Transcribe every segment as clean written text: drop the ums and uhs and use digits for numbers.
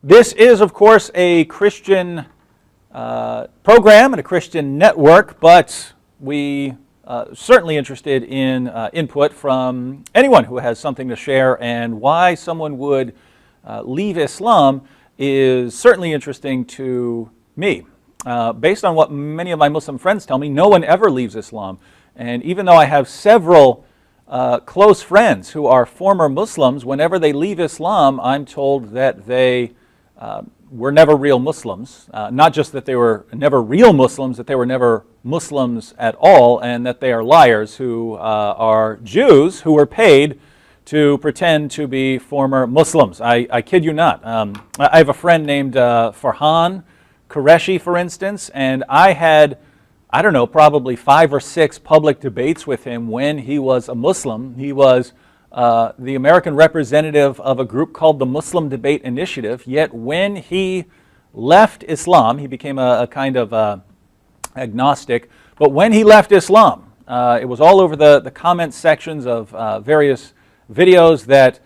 This is, of course, a Christian program and a Christian network, but we certainly interested in input from anyone who has something to share, and why someone would leave Islam is certainly interesting to me. Based on what many of my Muslim friends tell me, no one ever leaves Islam. And even though I have several close friends who are former Muslims, whenever they leave Islam, I'm told that they were never real Muslims. Not just that they were never real Muslims, that they were never Muslims at all, and that they are liars who are Jews who were paid to pretend to be former Muslims. I kid you not. I have a friend named Farhan Qureshi, for instance, and I had, I don't know, probably 5 or 6 public debates with him when he was a Muslim. He was the American representative of a group called the Muslim Debate Initiative, yet when he left Islam, he became a kind of agnostic, but when he left Islam, it was all over the comment sections of various videos that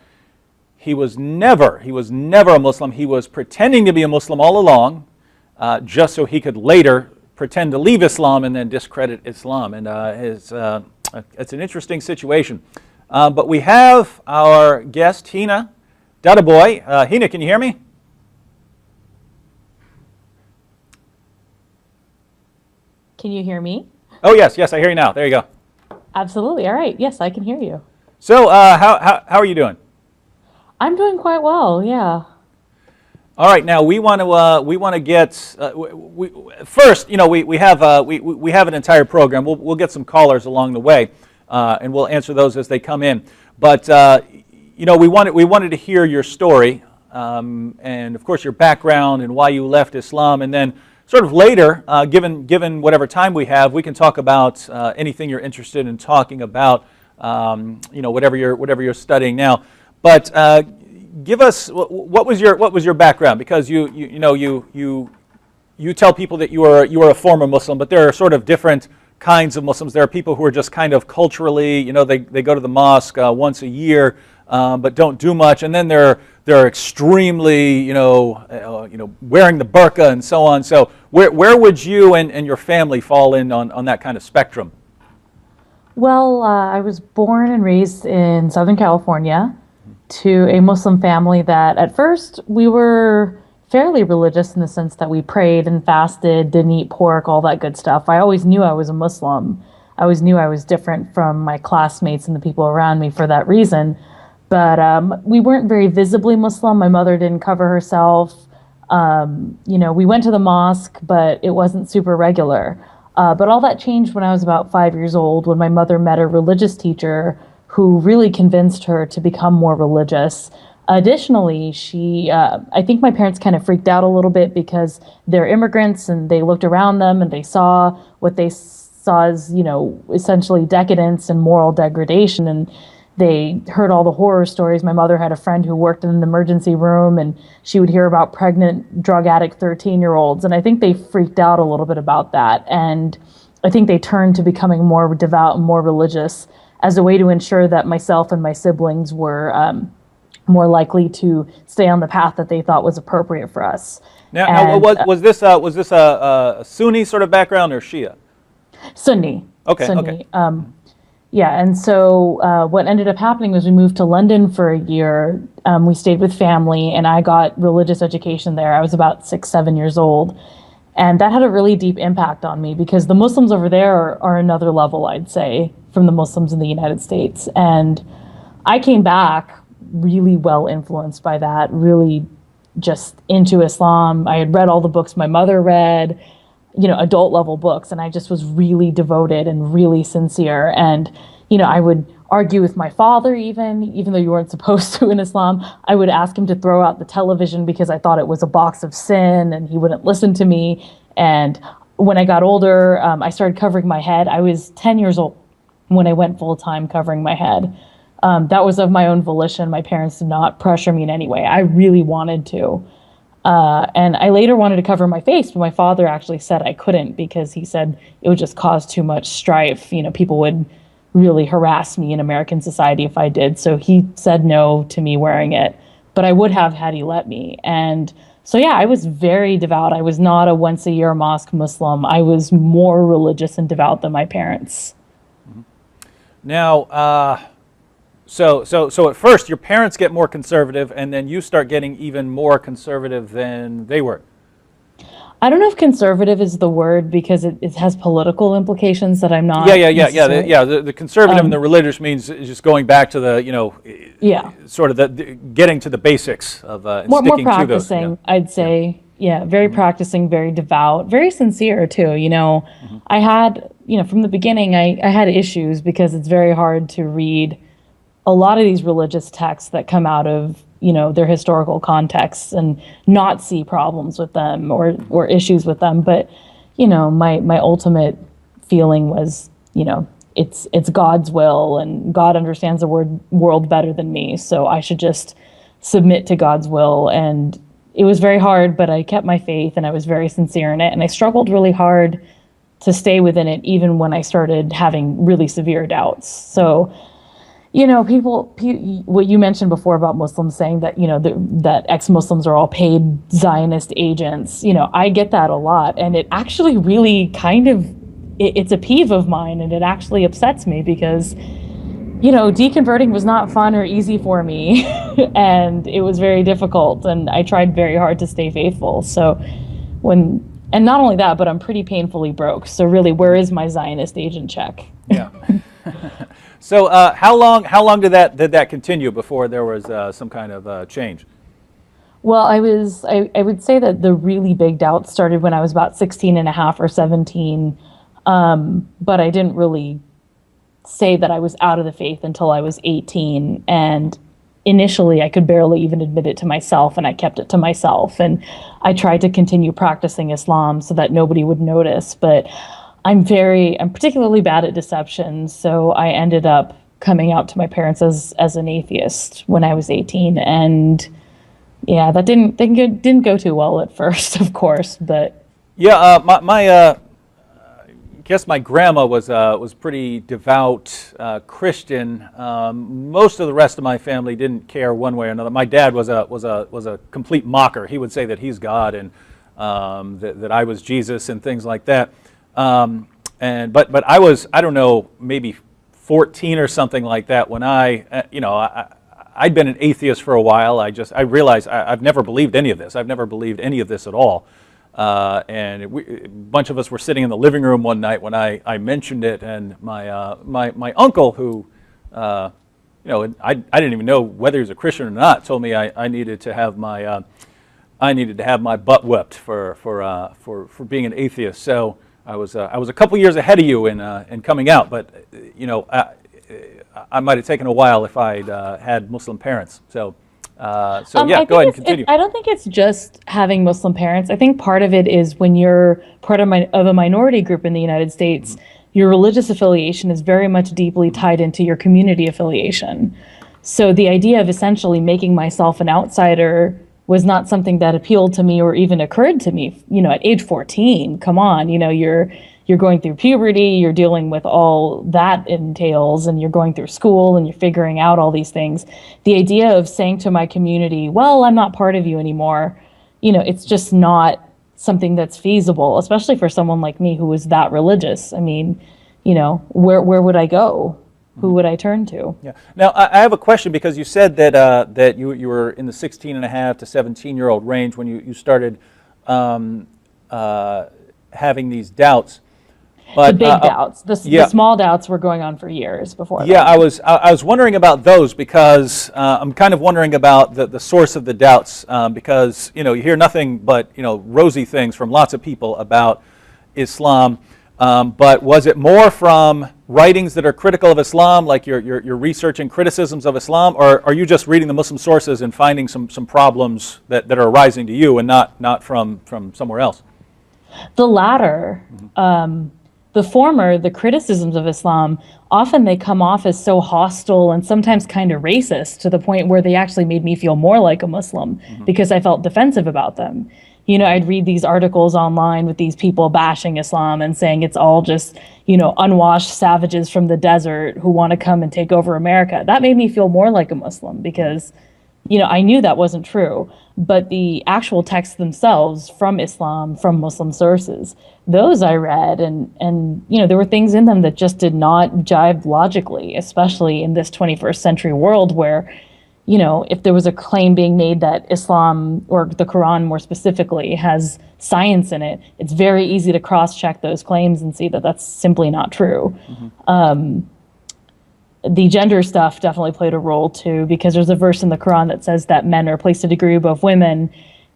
he was never a Muslim. He was pretending to be a Muslim all along, just so he could later pretend to leave Islam and then discredit Islam. And it's an interesting situation. But we have our guest, Heina, Dadabhoy. Heina, can you hear me? Can you hear me? Oh, yes, I hear you now. There you go. Absolutely. All right. Yes, I can hear you. So, how are you doing? I'm doing quite well. Yeah. All right. Now we want to get first. You know, we have an entire program. We'll get some callers along the way, and we'll answer those as they come in. But you know, we wanted to hear your story, and of course your background and why you left Islam, and then sort of later, given whatever time we have, we can talk about anything you're interested in talking about. You know, whatever you're studying now. But give us what was your background, because you tell people that you are a former Muslim, but there are sort of different kinds of Muslims. There are people who are just kind of culturally, you know, they go to the mosque once a year, but don't do much, and then there are extremely, you know, wearing the burqa and so on. So where would you and your family fall in on that kind of spectrum? Well, I was born and raised in Southern California to a Muslim family that at first we were fairly religious in the sense that we prayed and fasted, didn't eat pork, all that good stuff. I always knew I was a Muslim. I always knew I was different from my classmates and the people around me for that reason. But we weren't very visibly Muslim. My mother didn't cover herself. You know, we went to the mosque, but it wasn't super regular. But all that changed when I was about 5 years old, when my mother met a religious teacher who really convinced her to become more religious. Additionally, I think my parents kind of freaked out a little bit because they're immigrants and they looked around them and they saw what they saw as, you know, essentially decadence and moral degradation. And they heard all the horror stories. My mother had a friend who worked in an emergency room, and she would hear about pregnant, drug addict 13-year-olds. And I think they freaked out a little bit about that. And I think they turned to becoming more devout and more religious as a way to ensure that myself and my siblings were more likely to stay on the path that they thought was appropriate for us. Now was this a Sunni sort of background or Shia? Sunni. Okay. Sunni. Okay. Yeah, and so what ended up happening was we moved to London for a year. We stayed with family, and I got religious education there. I was about 6, 7 years old. And that had a really deep impact on me because the Muslims over there are another level, I'd say, from the Muslims in the United States. And I came back really well influenced by that, really just into Islam. I had read all the books my mother read, you know, adult level books, and I just was really devoted and really sincere. And, you know, I would argue with my father even though you weren't supposed to in Islam. I would ask him to throw out the television because I thought it was a box of sin, and he wouldn't listen to me. And when I got older, I started covering my head. I was 10 years old when I went full-time covering my head. That was of my own volition. My parents did not pressure me in any way. I really wanted to. And I later wanted to cover my face, but my father actually said I couldn't because he said it would just cause too much strife. You know, people would really harass me in American society if I did. So he said no to me wearing it. but I would have had he let me. And so, yeah, I was very devout. I was not a once a year mosque Muslim. I was more religious and devout than my parents. Now, so at first your parents get more conservative, and then you start getting even more conservative than they were. I don't know if conservative is the word because it has political implications that I'm not. Yeah. The conservative and the religious means just going back to the, sort of the getting to the basics of more sticking practicing, to those. I'd say. Yeah, very practicing, very devout, very sincere too. I had, from the beginning, I had issues because it's very hard to read a lot of these religious texts that come out of their historical contexts and not see problems with them or issues with them. But my ultimate feeling was it's God's will, and God understands the world better than me, so I should just submit to God's will. And it was very hard, but I kept my faith and I was very sincere in it, and I struggled really hard to stay within it even when I started having really severe doubts. So what you mentioned before about Muslims saying that, that ex-Muslims are all paid Zionist agents, I get that a lot. And it actually really it's a peeve of mine, and it actually upsets me because, deconverting was not fun or easy for me. And it was very difficult, and I tried very hard to stay faithful. So and not only that, but I'm pretty painfully broke. So really, where is my Zionist agent check? Yeah. So how long did that continue before there was some kind of change? Well, I would say that the really big doubts started when I was about 16 and a half or 17. But I didn't really say that I was out of the faith until I was 18. And initially I could barely even admit it to myself, and I kept it to myself. And I tried to continue practicing Islam so that nobody would notice. But I'm particularly bad at deception, so I ended up coming out to my parents as an atheist when I was 18, and yeah, that didn't go too well at first, of course, but yeah, I guess my grandma was pretty devout Christian. Most of the rest of my family didn't care one way or another. My dad was a complete mocker. He would say that he's God and that I was Jesus and things like that. But I was, I don't know, maybe 14 or something like that when I'd been an atheist for a while. I realized I've never believed any of this. I've never believed any of this at all. A bunch of us were sitting in the living room one night when I mentioned it, and my uncle, who I didn't even know whether he was a Christian or not, told me I needed to have my butt whipped for being an atheist. So I was a couple years ahead of you in coming out, but I might have taken a while if I'd had Muslim parents. So yeah, go ahead and continue. I don't think it's just having Muslim parents. I think part of it is when you're part of a minority group in the United States, your religious affiliation is very much deeply tied into your community affiliation. So the idea of essentially making myself an outsider was not something that appealed to me or even occurred to me, at age 14. Come on, you're going through puberty, you're dealing with all that entails, and you're going through school and you're figuring out all these things. The idea of saying to my community, well, I'm not part of you anymore, it's just not something that's feasible, especially for someone like me who was that religious. I mean, where would I go? Who would I turn to? Yeah. Now, I have a question, because you said that you were in the 16 and a half to 17-year-old range when you started having these doubts. But, the big doubts. The small doubts were going on for years before that. Yeah, I was wondering about those, because I'm kind of wondering about the source of the doubts, because you hear nothing but rosy things from lots of people about Islam. But was it more from writings that are critical of Islam, like your research and criticisms of Islam, or are you just reading the Muslim sources and finding some problems that are arising to you and not from somewhere else? The latter. The former, the criticisms of Islam, often they come off as so hostile and sometimes kind of racist, to the point where they actually made me feel more like a Muslim because I felt defensive about them. I'd read these articles online with these people bashing Islam and saying it's all just, unwashed savages from the desert who want to come and take over America. That made me feel more like a Muslim because, I knew that wasn't true, but the actual texts themselves from Islam, from Muslim sources, those I read, and there were things in them that just did not jive logically, especially in this 21st century world where, if there was a claim being made that Islam, or the Quran more specifically, has science in it, it's very easy to cross-check those claims and see that that's simply not true. The gender stuff definitely played a role too, because there's a verse in the Quran that says that men are placed a degree above women.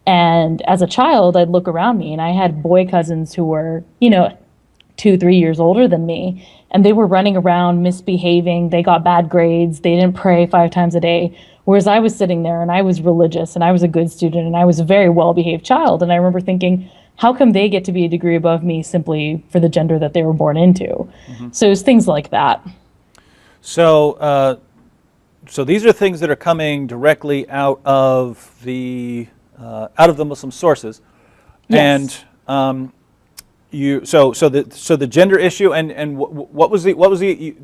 And as a child, I'd look around me and I had boy cousins who were, 2-3 years older than me, and they were running around misbehaving. They got bad grades. They didn't pray 5 times a day. Whereas I was sitting there and I was religious and I was a good student and I was a very well-behaved child. And I remember thinking, how come they get to be a degree above me simply for the gender that they were born into? So it was things like that. So, so these are things that are coming directly out of the Muslim sources, Yes. and so the gender issue, and what was the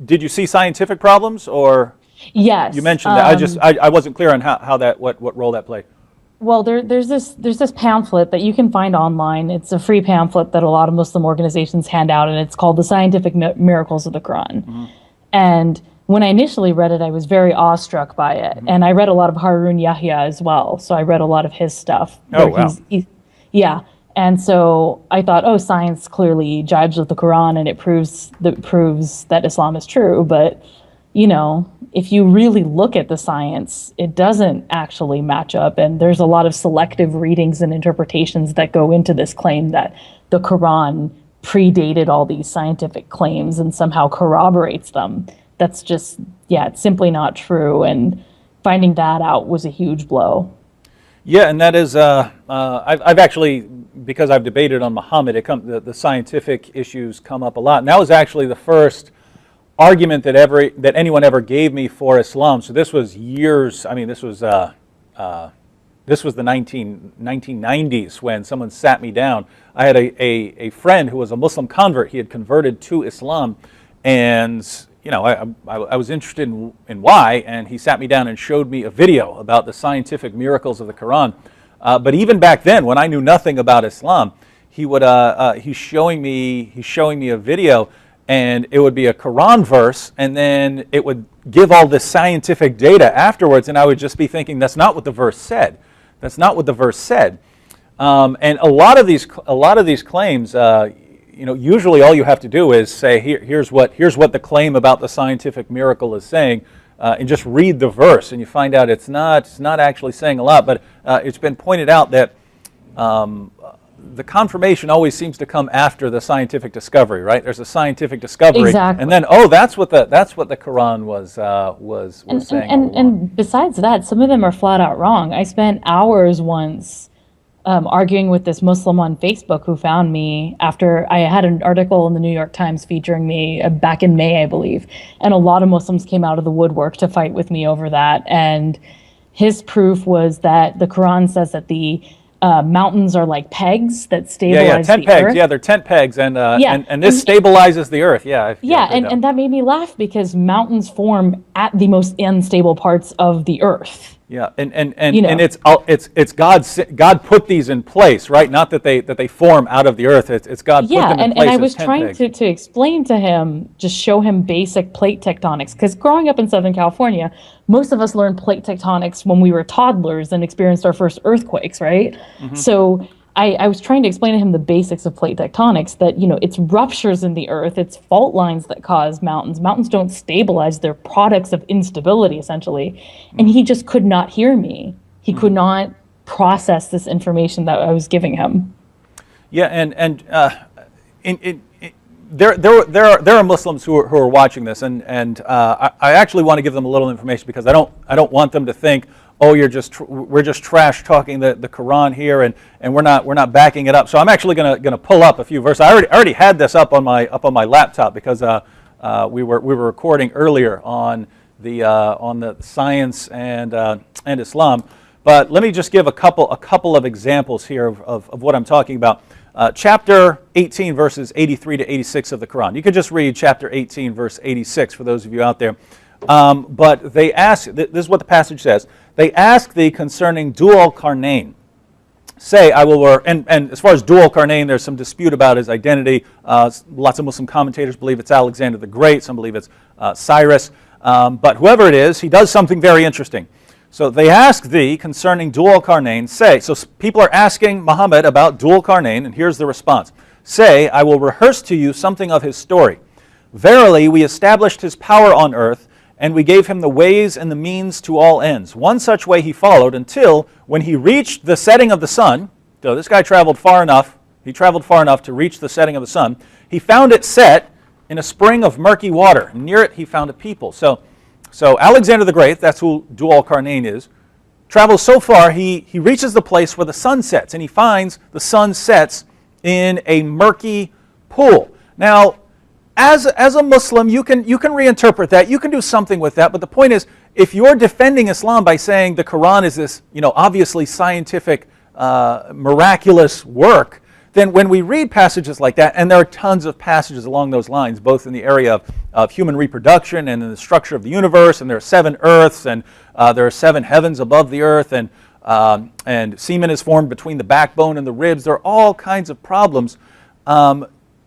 did you see scientific problems, or Yes. you mentioned that I wasn't clear on how that what role that played. Well, there's this pamphlet that you can find online. It's a free pamphlet that a lot of Muslim organizations hand out, and it's called The Scientific Miracles of the Quran. And when I initially read it, I was very awestruck by it. And I read a lot of Harun Yahya as well. So I read a lot of his stuff. Oh, wow. Yeah. And so I thought, oh, science clearly jibes with the Quran and it proves that Islam is true. But, if you really look at the science, it doesn't actually match up. And there's a lot of selective readings and interpretations that go into this claim that the Quran predated all these scientific claims and somehow corroborates them. That's just, it's simply not true. And finding that out was a huge blow. Yeah, and that is, I've actually, because I've debated on Muhammad, the scientific issues come up a lot. And that was actually the first argument that anyone ever gave me for Islam. So this was years, this was the 1990s when someone sat me down. I had a friend who was a Muslim convert. He had converted to Islam, and I was interested in why, and he sat me down and showed me a video about the scientific miracles of the Quran. But even back then, when I knew nothing about Islam, he's showing me a video, and it would be a Quran verse, and then it would give all this scientific data afterwards, and I would just be thinking, that's not what the verse said. That's not what the verse said. And a lot of these claims, usually all you have to do is say, here's what the claim about the scientific miracle is saying, and just read the verse, and you find out it's not actually saying a lot. But it's been pointed out that the confirmation always seems to come after the scientific discovery, right? There's a scientific discovery, Exactly. and then that's what the Quran was saying. And besides that, some of them are flat out wrong. I spent hours once arguing with this Muslim on Facebook who found me after I had an article in the New York Times featuring me back in May, I believe, and a lot of Muslims came out of the woodwork to fight with me over that. And his proof was that the Quran says that the mountains are like pegs that stabilize tent the pegs. earth. Yeah, they're tent pegs, and this stabilizes the earth. And that made me laugh because mountains form at the most unstable parts of the earth. Yeah, and it's God put these in place, right? Not that they form out of the earth. It's God put them in place. And I was trying to explain to him, just show him basic plate tectonics, because growing up in Southern California, most of us learned plate tectonics when we were toddlers and experienced our first earthquakes, right? Mm-hmm. So I was trying to explain to him the basics of plate tectonics, that, it's ruptures in the earth, it's fault lines that cause mountains. Mountains don't stabilize, they're products of instability, essentially. And he just could not hear me. He could not process this information that I was giving him. Yeah, and there are Muslims who are watching this, and I actually want to give them a little information, because I don't want them to think, oh, we're just trash talking the Quran here, and we're not backing it up. So I'm actually gonna pull up a few verses. I already had this up on my laptop, because we were recording earlier on the science and Islam. But let me just give a couple of examples here of what I'm talking about. Chapter 18, verses 83 to 86 of the Quran. You could just read chapter 18, verse 86 for those of you out there. But they ask, this is what the passage says. they ask thee concerning dual carnane. Say, I will, and as far as dual carnane, there's some dispute about his identity. Lots of Muslim commentators believe it's Alexander the Great. Some believe it's Cyrus. But whoever it is, he does something very interesting. So they ask thee concerning dual carnane. Say, so people are asking Muhammad about dual carnane, and here's the response. Say, I will rehearse to you something of his story. Verily, we established his power on earth, and we gave him the ways and the means to all ends. One such way he followed until, when he reached the setting of the sun, so this guy traveled far enough, he traveled far enough to reach the setting of the sun, he found it set in a spring of murky water. Near it he found a people. So Alexander the Great, that's who Dual Carnane is, travels so far, he reaches the place where the sun sets, and he finds the sun sets in a murky pool. Now, as a Muslim, you can reinterpret that. You can do something with that. But the point is, if you're defending Islam by saying the Quran is this, obviously scientific, miraculous work, then when we read passages like that, and there are tons of passages along those lines, both in the area of human reproduction and in the structure of the universe, and there are 7 earths, and there are 7 heavens above the earth, and semen is formed between the backbone and the ribs. There are all kinds of problems.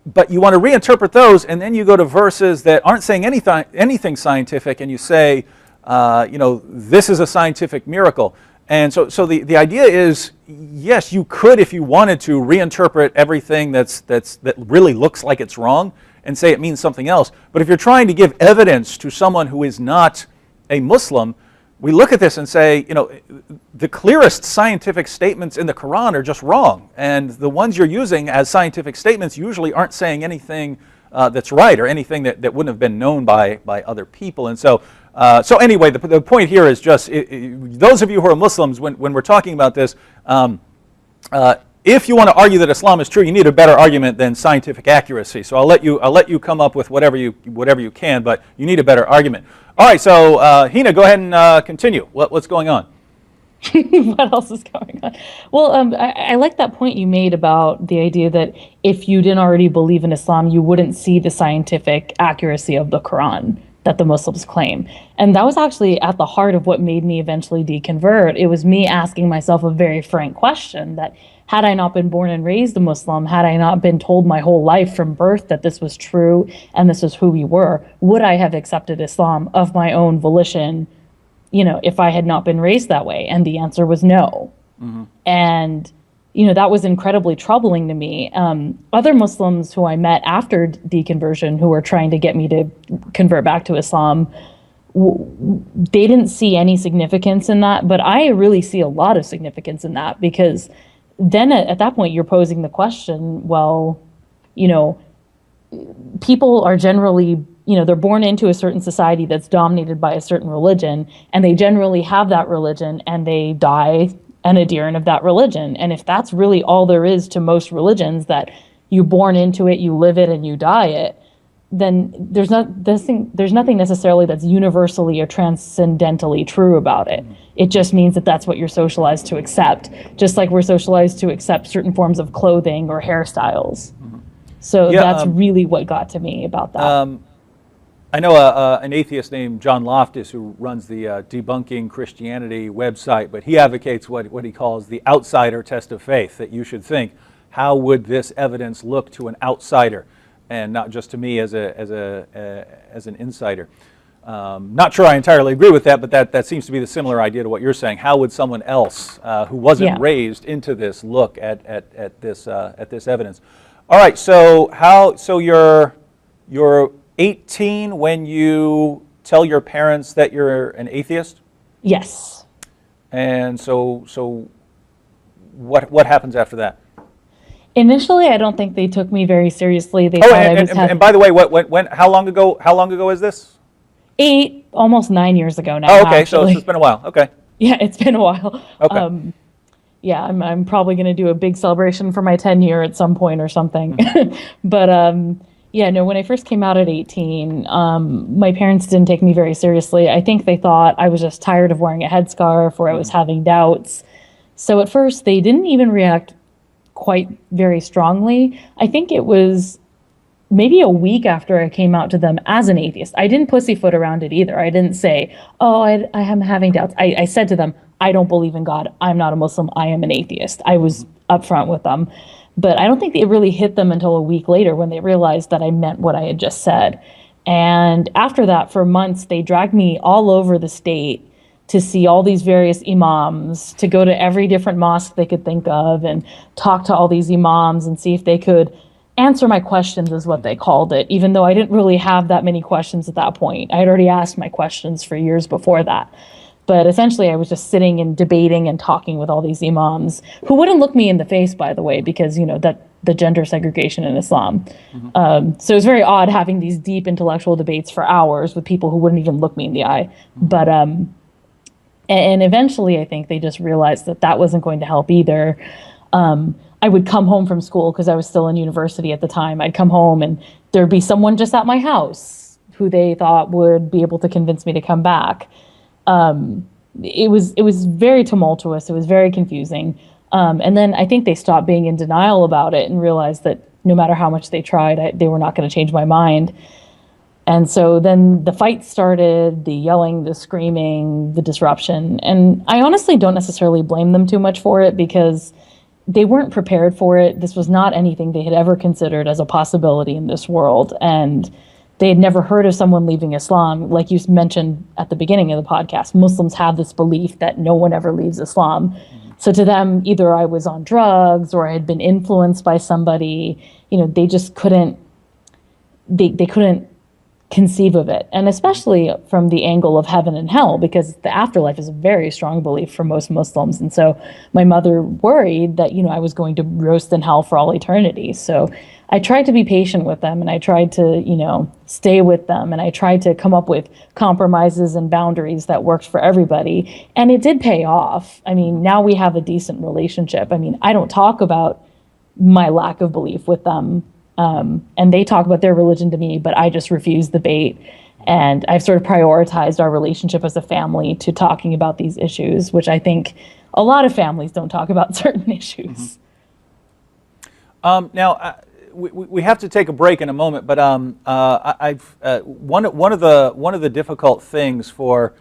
But you want to reinterpret those, and then you go to verses that aren't saying anything scientific, and you say, this is a scientific miracle. And so the idea is, yes, you could, if you wanted to, reinterpret everything that really looks like it's wrong and say it means something else. But if you're trying to give evidence to someone who is not a Muslim, we look at this and say, the clearest scientific statements in the Quran are just wrong. And the ones you're using as scientific statements usually aren't saying anything that's right, or anything that wouldn't have been known by other people. And so anyway, the point here is just, those of you who are Muslims, when we're talking about this, if you want to argue that Islam is true, you need a better argument than scientific accuracy. So I'll let you come up with whatever you can, but you need a better argument. All right, so Heina, go ahead and continue. What's going on? What else is going on? Well, I like that point you made about the idea that if you didn't already believe in Islam, you wouldn't see the scientific accuracy of the Quran that the Muslims claim. And that was actually at the heart of what made me eventually deconvert. It was me asking myself a very frank question that, had I not been born and raised a Muslim, had I not been told my whole life from birth that this was true and this is who we were, would I have accepted Islam of my own volition, if I had not been raised that way? And the answer was no. Mm-hmm. And, that was incredibly troubling to me. Other Muslims who I met after deconversion who were trying to get me to convert back to Islam, they didn't see any significance in that, but I really see a lot of significance in that, because then at that point you're posing the question, well, people are generally, they're born into a certain society that's dominated by a certain religion, and they generally have that religion, and they die an adherent of that religion. And if that's really all there is to most religions, that you're born into it, you live it, and you die it, then there's nothing necessarily that's universally or transcendentally true about it. It just means that that's what you're socialized to accept, just like we're socialized to accept certain forms of clothing or hairstyles. So that's really what got to me about that. I know an atheist named John Loftus who runs the Debunking Christianity website, but he advocates what he calls the outsider test of faith, that you should think, how would this evidence look to an outsider, and not just to me as an insider. Not sure I entirely agree with that, but that seems to be the similar idea to what you're saying. How would someone else who wasn't raised into this look at this evidence? All right, so you're 18 when you tell your parents that you're an atheist? Yes. And so what happens after that? Initially, I don't think they took me very seriously. They thought I was and by the way, how long ago is this? 8, almost 9 years ago now. Oh, okay, actually. so it's been a while. Okay. Yeah, it's been a while. Okay. Yeah, I'm probably going to do a big celebration for my 10-year at some point or something. But when I first came out at 18, my parents didn't take me very seriously. I think they thought I was just tired of wearing a headscarf, or I was having doubts. So at first, they didn't even react quite very strongly. I think it was maybe a week after I came out to them as an atheist. I didn't pussyfoot around it either. I didn't say, oh, I am having doubts. I said to them, I don't believe in God. I'm not a Muslim. I am an atheist. I was upfront with them. But I don't think it really hit them until a week later when they realized that I meant what I had just said. And after that, for months, they dragged me all over the state to see all these various imams, to go to every different mosque they could think of and talk to all these imams and see if they could answer my questions, is what they called it, even though I didn't really have that many questions at that point. I had already asked my questions for years before that. But essentially, I was just sitting and debating and talking with all these imams who wouldn't look me in the face, by the way, because, that the gender segregation in Islam. So it was very odd having these deep intellectual debates for hours with people who wouldn't even look me in the eye. But and eventually, I think they just realized that that wasn't going to help either. I would come home from school because I was still in university at the time. I'd come home and there'd be someone just at my house who they thought would be able to convince me to come back. It was very tumultuous. It was very confusing. And then I think they stopped being in denial about it and realized that no matter how much they tried, they were not going to change my mind. And so then the fight started, the yelling, the screaming, the disruption. And I honestly don't necessarily blame them too much for it because they weren't prepared for it. This was not anything they had ever considered as a possibility in this world. And they had never heard of someone leaving Islam. Like you mentioned at the beginning of the podcast, Muslims have this belief that no one ever leaves Islam. So to them, either I was on drugs or I had been influenced by somebody. They just couldn't, they couldn't conceive of it. And especially from the angle of heaven and hell, because the afterlife is a very strong belief for most Muslims. And so my mother worried that, I was going to roast in hell for all eternity. So I tried to be patient with them and I tried to, stay with them and I tried to come up with compromises and boundaries that worked for everybody. And it did pay off. I mean, now we have a decent relationship. I mean, I don't talk about my lack of belief with them. And they talk about their religion to me, but I just refuse the bait. And I've sort of prioritized our relationship as a family to talking about these issues, which I think a lot of families don't talk about certain issues. Now, we have to take a break in a moment, but one of the difficult things for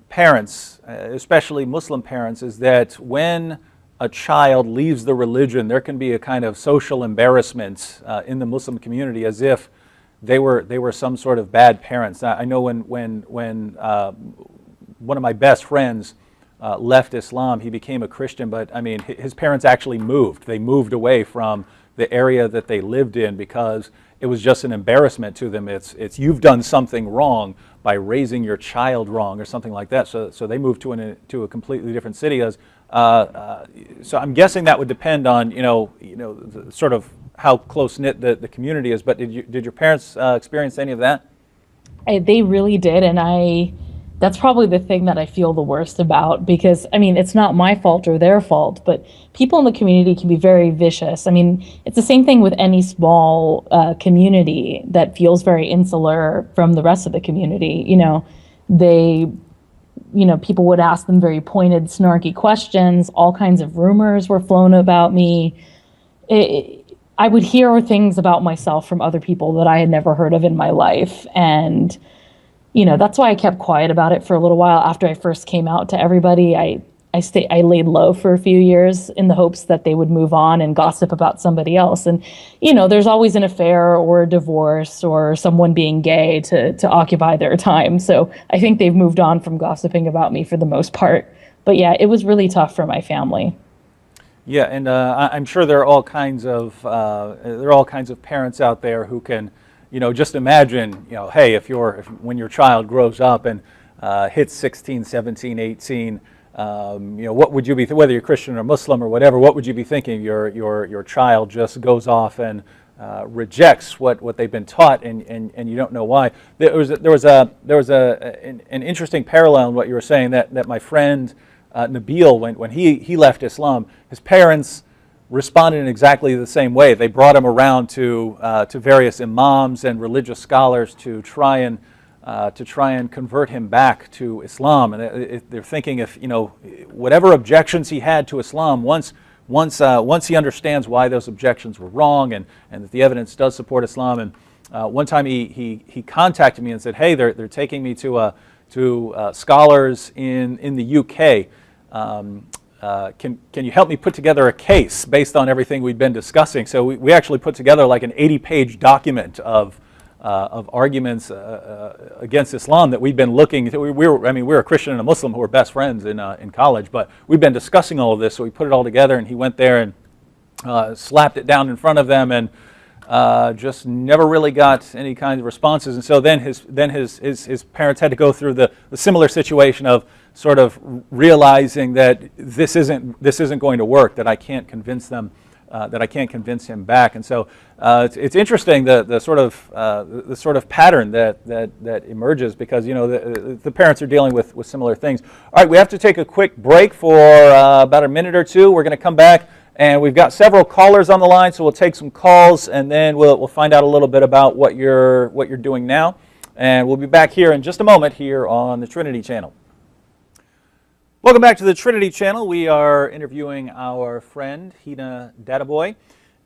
parents, especially Muslim parents, is that when a child leaves the religion, there can be a kind of social embarrassment in the Muslim community, as if they were some sort of bad parents. I know when one of my best friends left Islam, he became a Christian, but I mean his parents actually moved. They moved away from the area that they lived in because it was just an embarrassment to them. It's you've done something wrong by raising your child wrong or something like that. So they moved to a completely different city. So I'm guessing that would depend on sort of how close knit the community is. But did your parents experience any of that? They really did, and that's probably the thing that I feel the worst about, because I mean it's not my fault or their fault, but people in the community can be very vicious. I mean, it's the same thing with any small community that feels very insular from the rest of the community. People would ask them very pointed, snarky questions. All kinds of rumors were flown about me. I would hear things about myself from other people that I had never heard of in my life. And, that's why I kept quiet about it for a little while. After I first came out to everybody, I laid low for a few years in the hopes that they would move on and gossip about somebody else. And, there's always an affair or a divorce or someone being gay to occupy their time. So I think they've moved on from gossiping about me for the most part. But yeah, it was really tough for my family. Yeah, and I'm sure there are all kinds of parents out there who can, just imagine, hey, when your child grows up and hits 16, 17, 18. What would you be, whether you're Christian or Muslim or whatever, what would you be thinking? Your child just goes off and rejects what they've been taught, and you don't know why. There was an interesting parallel in what you were saying, that my friend Nabil, when he left Islam, his parents responded in exactly the same way. They brought him around to various imams and religious scholars to try and convert him back to Islam. And they're thinking, if whatever objections he had to Islam, once once he understands why those objections were wrong and that the evidence does support Islam. And one time he contacted me and said, hey, they're taking me to scholars in the UK. Can you help me put together a case based on everything we'd been discussing? So we actually put together like an 80-page document of arguments against Islam that we'd been looking. We were a Christian and a Muslim who were best friends in college, but we've been discussing all of this. So we put it all together, and he went there and slapped it down in front of them, and just never really got any kind of responses. And so then his parents had to go through the similar situation of sort of realizing that this isn't going to work, that I can't convince them, that I can't convince him back. And so it's interesting the sort of pattern that emerges, because the parents are dealing with similar things. All right, we have to take a quick break for about a minute or two. We're going to come back, and we've got several callers on the line, so we'll take some calls, and then we'll find out a little bit about what you're doing now. And we'll be back here in just a moment here on the Trinity Channel. Welcome back to the Trinity Channel. We are interviewing our friend, Heina Dadabhoy.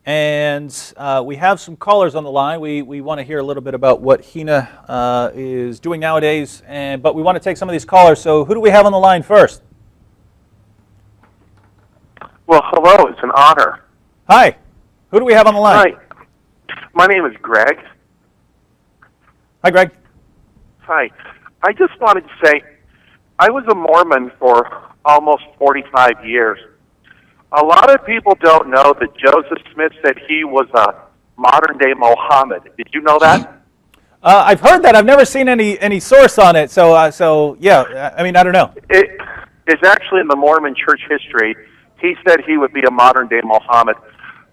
And we have some callers on the line. We want to hear a little bit about what Heina is doing nowadays, but we want to take some of these callers. So who do we have on the line first? Well, hello. It's an honor. Hi. Who do we have on the line? Hi. My name is Greg. Hi, Greg. Hi. I just wanted to say, I was a Mormon for almost 45 years. A lot of people don't know that Joseph Smith said he was a modern-day Mohammed. Did you know that? I've heard that. I've never seen any source on it. So yeah, I mean, I don't know. It's actually in the Mormon church history. He said he would be a modern-day Mohammed.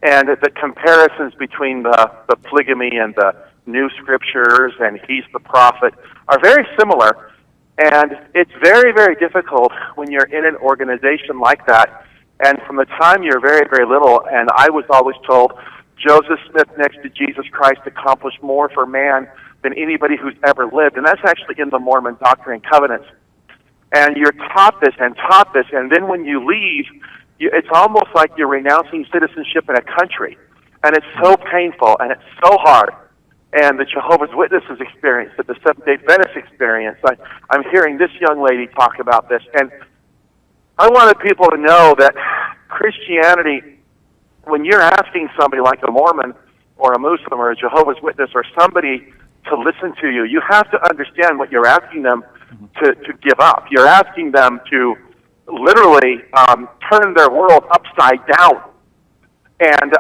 And the comparisons between the polygamy and the new scriptures and he's the prophet are very similar. And it's very, very difficult when you're in an organization like that. And from the time you're very, very little, and I was always told, Joseph Smith next to Jesus Christ accomplished more for man than anybody who's ever lived. And that's actually in the Mormon Doctrine and Covenants. And you're taught this, and then when you leave, it's almost like you're renouncing citizenship in a country. And it's so painful, and it's so hard. And the Jehovah's Witnesses experience, the Seventh-day Adventist experience. I'm hearing this young lady talk about this. And I wanted people to know that Christianity, when you're asking somebody like a Mormon or a Muslim or a Jehovah's Witness or somebody to listen to you, you have to understand what you're asking them to give up. You're asking them to literally turn their world upside down. And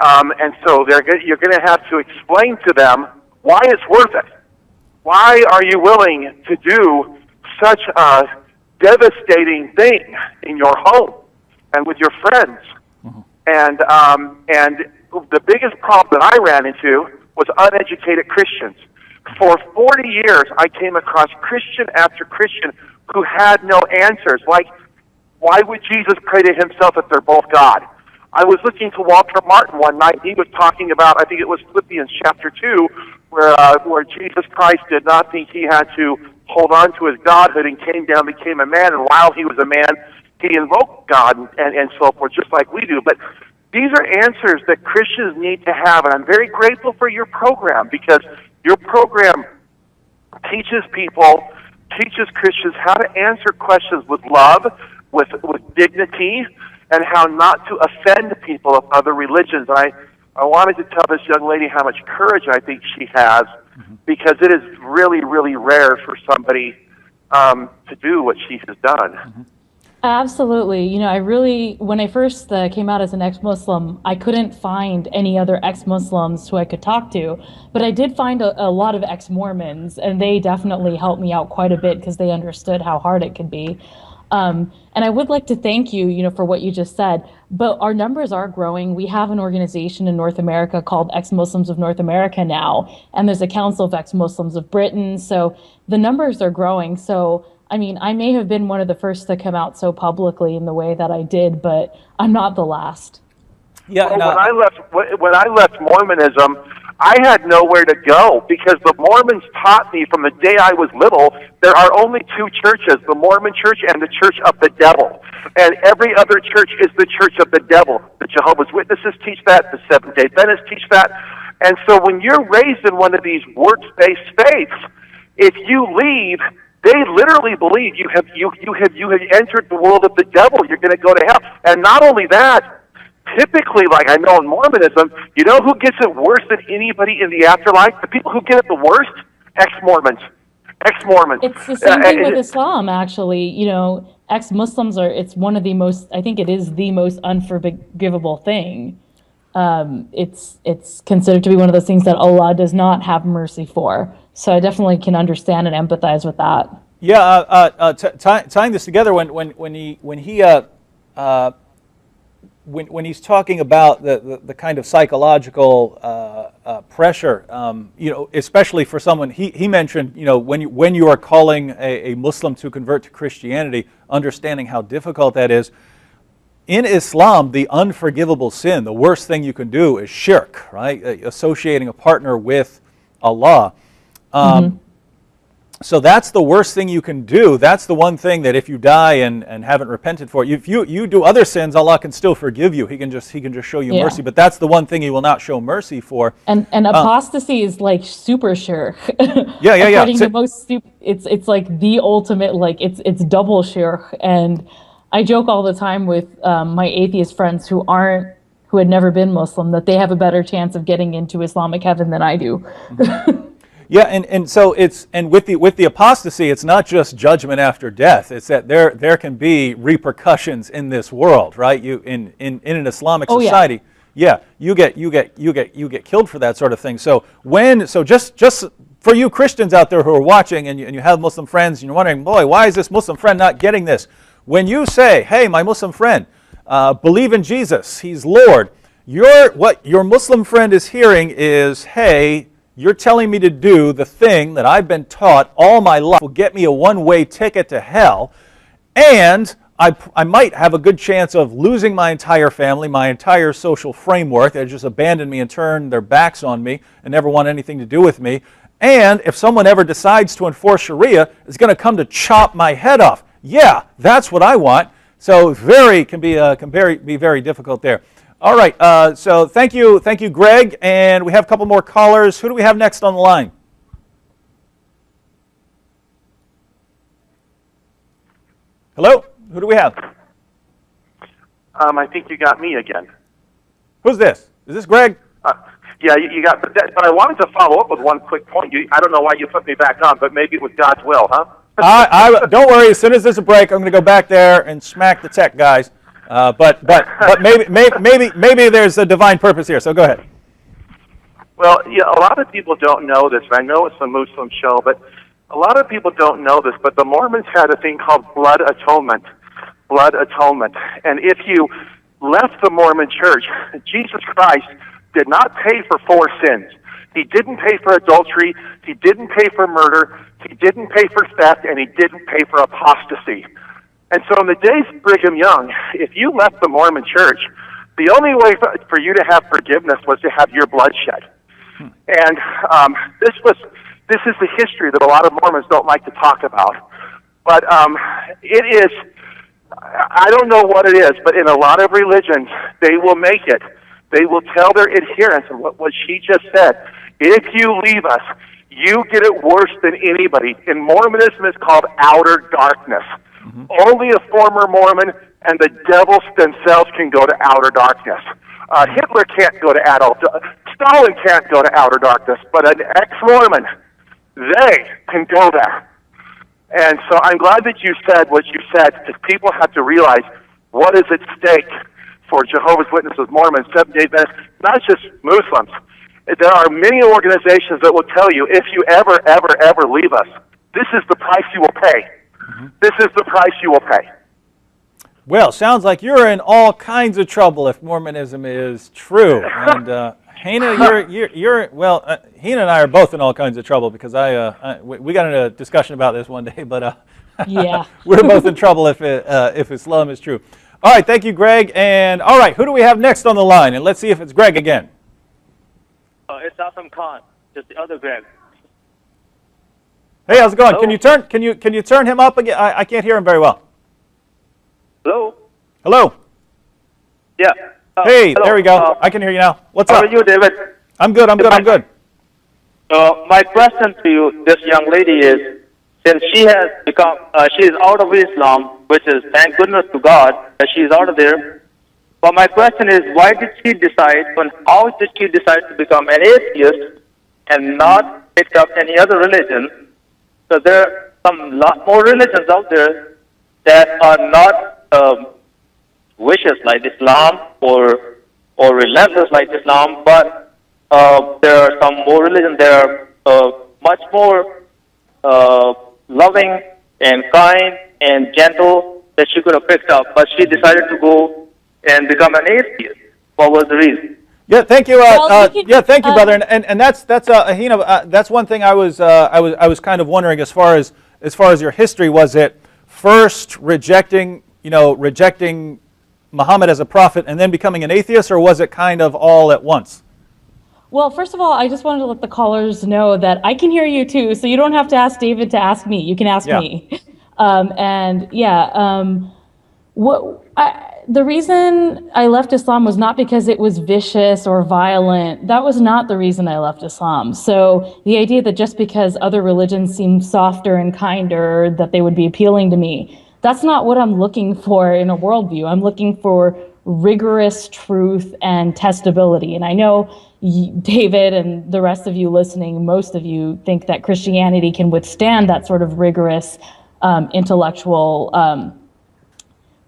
so you're going to have to explain to them why it's worth it. Why are you willing to do such a devastating thing in your home and with your friends? And the biggest problem that I ran into was uneducated Christians. For 40 years, I came across Christian after Christian who had no answers. Like, why would Jesus pray to himself if they're both God? I was listening to Walter Martin one night. He was talking about, I think it was Philippians chapter 2, where Jesus Christ did not think he had to hold on to his godhood and came down, became a man, and while he was a man, he invoked God and so forth, just like we do. But these are answers that Christians need to have, and I'm very grateful for your program, because your program teaches Christians how to answer questions with love, with dignity, and how not to offend people of other religions. I wanted to tell this young lady how much courage I think she has, because it is really, really rare for somebody to do what she has done. Absolutely. You know, when I first came out as an ex-Muslim, I couldn't find any other ex-Muslims who I could talk to, but I did find a lot of ex-Mormons, and they definitely helped me out quite a bit because they understood how hard it could be. And I would like to thank you, for what you just said, but our numbers are growing. We have an organization in North America called Ex-Muslims of North America now, and there's a Council of Ex-Muslims of Britain, so the numbers are growing. So, I mean, I may have been one of the first to come out so publicly in the way that I did, but I'm not the last. Yeah. Well, when I left Mormonism, I had nowhere to go because the Mormons taught me from the day I was little there are only two churches, the Mormon church and the church of the devil. And every other church is the church of the devil. The Jehovah's Witnesses teach that. The Seventh-day Adventists teach that. And so when you're raised in one of these works-based faiths, if you leave, they literally believe you have entered the world of the devil. You're going to go to hell. And not only that, typically, like I know in Mormonism, you know who gets it worse than anybody in the afterlife? The people who get it the worst? Ex-Mormons. Ex-Mormons. It's the same thing with Islam, actually. You know, ex-Muslims it's one of the most, I think it is the most unforgivable thing. It's considered to be one of those things that Allah does not have mercy for. So I definitely can understand and empathize with that. Yeah, tying this together, when he's talking about the kind of psychological pressure, you know, especially for someone, he mentioned, you know, when you are calling a Muslim to convert to Christianity, understanding how difficult that is. In Islam, the unforgivable sin, the worst thing you can do is shirk, right? Associating a partner with Allah. So that's the worst thing you can do. That's the one thing that if you die and haven't repented for, if you do other sins, Allah can still forgive you. He can just show you mercy. But that's the one thing He will not show mercy for. And apostasy is like super shirk. Yeah. According to most, it's like the ultimate, like it's double shirk. And I joke all the time with my atheist friends who had never been Muslim that they have a better chance of getting into Islamic heaven than I do. Yeah, and so with the apostasy, it's not just judgment after death. It's that there can be repercussions in this world, right? You in an Islamic society, you get killed for that sort of thing. So just for you Christians out there who are watching and you have Muslim friends and you're wondering, boy, why is this Muslim friend not getting this? When you say, hey, my Muslim friend, believe in Jesus, He's Lord, what your Muslim friend is hearing is, hey, you're telling me to do the thing that I've been taught all my life will get me a one-way ticket to hell, and I might have a good chance of losing my entire family, my entire social framework. They just abandoned me and turned their backs on me and never want anything to do with me. And if someone ever decides to enforce Sharia, it's going to come to chop my head off. Yeah, that's what I want. So can be very difficult there. All right, so thank you, Greg, and we have a couple more callers. Who do we have next on the line? Hello, who do we have? I think you got me again. Who's this? Is this Greg? Yeah, you got. But I wanted to follow up with one quick point. I don't know why you put me back on, but maybe it was God's will, huh? Don't worry. As soon as there's a break, I'm going to go back there and smack the tech guys. But maybe there's a divine purpose here. So go ahead. Well, yeah, a lot of people don't know this, and I know it's a Muslim show, but a lot of people don't know this. But the Mormons had a thing called blood atonement. Blood atonement, and if you left the Mormon Church, Jesus Christ did not pay for 4 sins. He didn't pay for adultery. He didn't pay for murder. He didn't pay for theft, and he didn't pay for apostasy. And so in the days of Brigham Young, if you left the Mormon Church, the only way for you to have forgiveness was to have your blood shed. And this is the history that a lot of Mormons don't like to talk about. But it is, I don't know what it is, but in a lot of religions, they will make it. They will tell their adherents, and what she just said, if you leave us, you get it worse than anybody. In Mormonism, it's called outer darkness. Mm-hmm. Only a former Mormon and the devils themselves can go to outer darkness. Hitler can't go to Stalin can't go to outer darkness, but an ex-Mormon, they can go there. And so I'm glad that you said what you said, because people have to realize what is at stake for Jehovah's Witnesses, Mormons, Seventh-day Adventists, not just Muslims. There are many organizations that will tell you, if you ever leave us, this is the price you will pay. Mm-hmm. This is the price you will pay. Well, sounds like you're in all kinds of trouble if Mormonism is true. And Heina, Heina and I are both in all kinds of trouble, because we got into a discussion about this one day, but yeah, we're both in trouble if Islam is true. All right, thank you, Greg. And all right, who do we have next on the line? And let's see if it's Greg again. It's Awesome Khan, just the other Greg. Hey, how's it going? Hello? Can you turn him up again? I can't hear him very well. Hello? Hello. Yeah. Hey, hello. there we go. I can hear you now. What's How up? are you, David? I'm good. I'm good. My question to you, this young lady, is since she has become, she is out of Islam, which is thank goodness to God that she is out of there. But my question is, why did she decide, and how did she decide to become an atheist and not pick up any other religion? So there are some lot more religions out there that are not vicious like Islam or relentless like Islam, but there are some more religions that are much more loving and kind and gentle that she could have picked up, but she decided to go and become an atheist. What was the reason? Yeah, thank you. Thank you, brother. And that's Heina. That's one thing I was kind of wondering as far as your history. Was it first rejecting Muhammad as a prophet and then becoming an atheist, or was it kind of all at once? Well, first of all, I just wanted to let the callers know that I can hear you too, so you don't have to ask David to ask me. You can ask me. The reason I left Islam was not because it was vicious or violent. That was not the reason I left Islam. So the idea that just because other religions seem softer and kinder, that they would be appealing to me, that's not what I'm looking for in a worldview. I'm looking for rigorous truth and testability. And I know David and the rest of you listening, most of you think that Christianity can withstand that sort of rigorous intellectual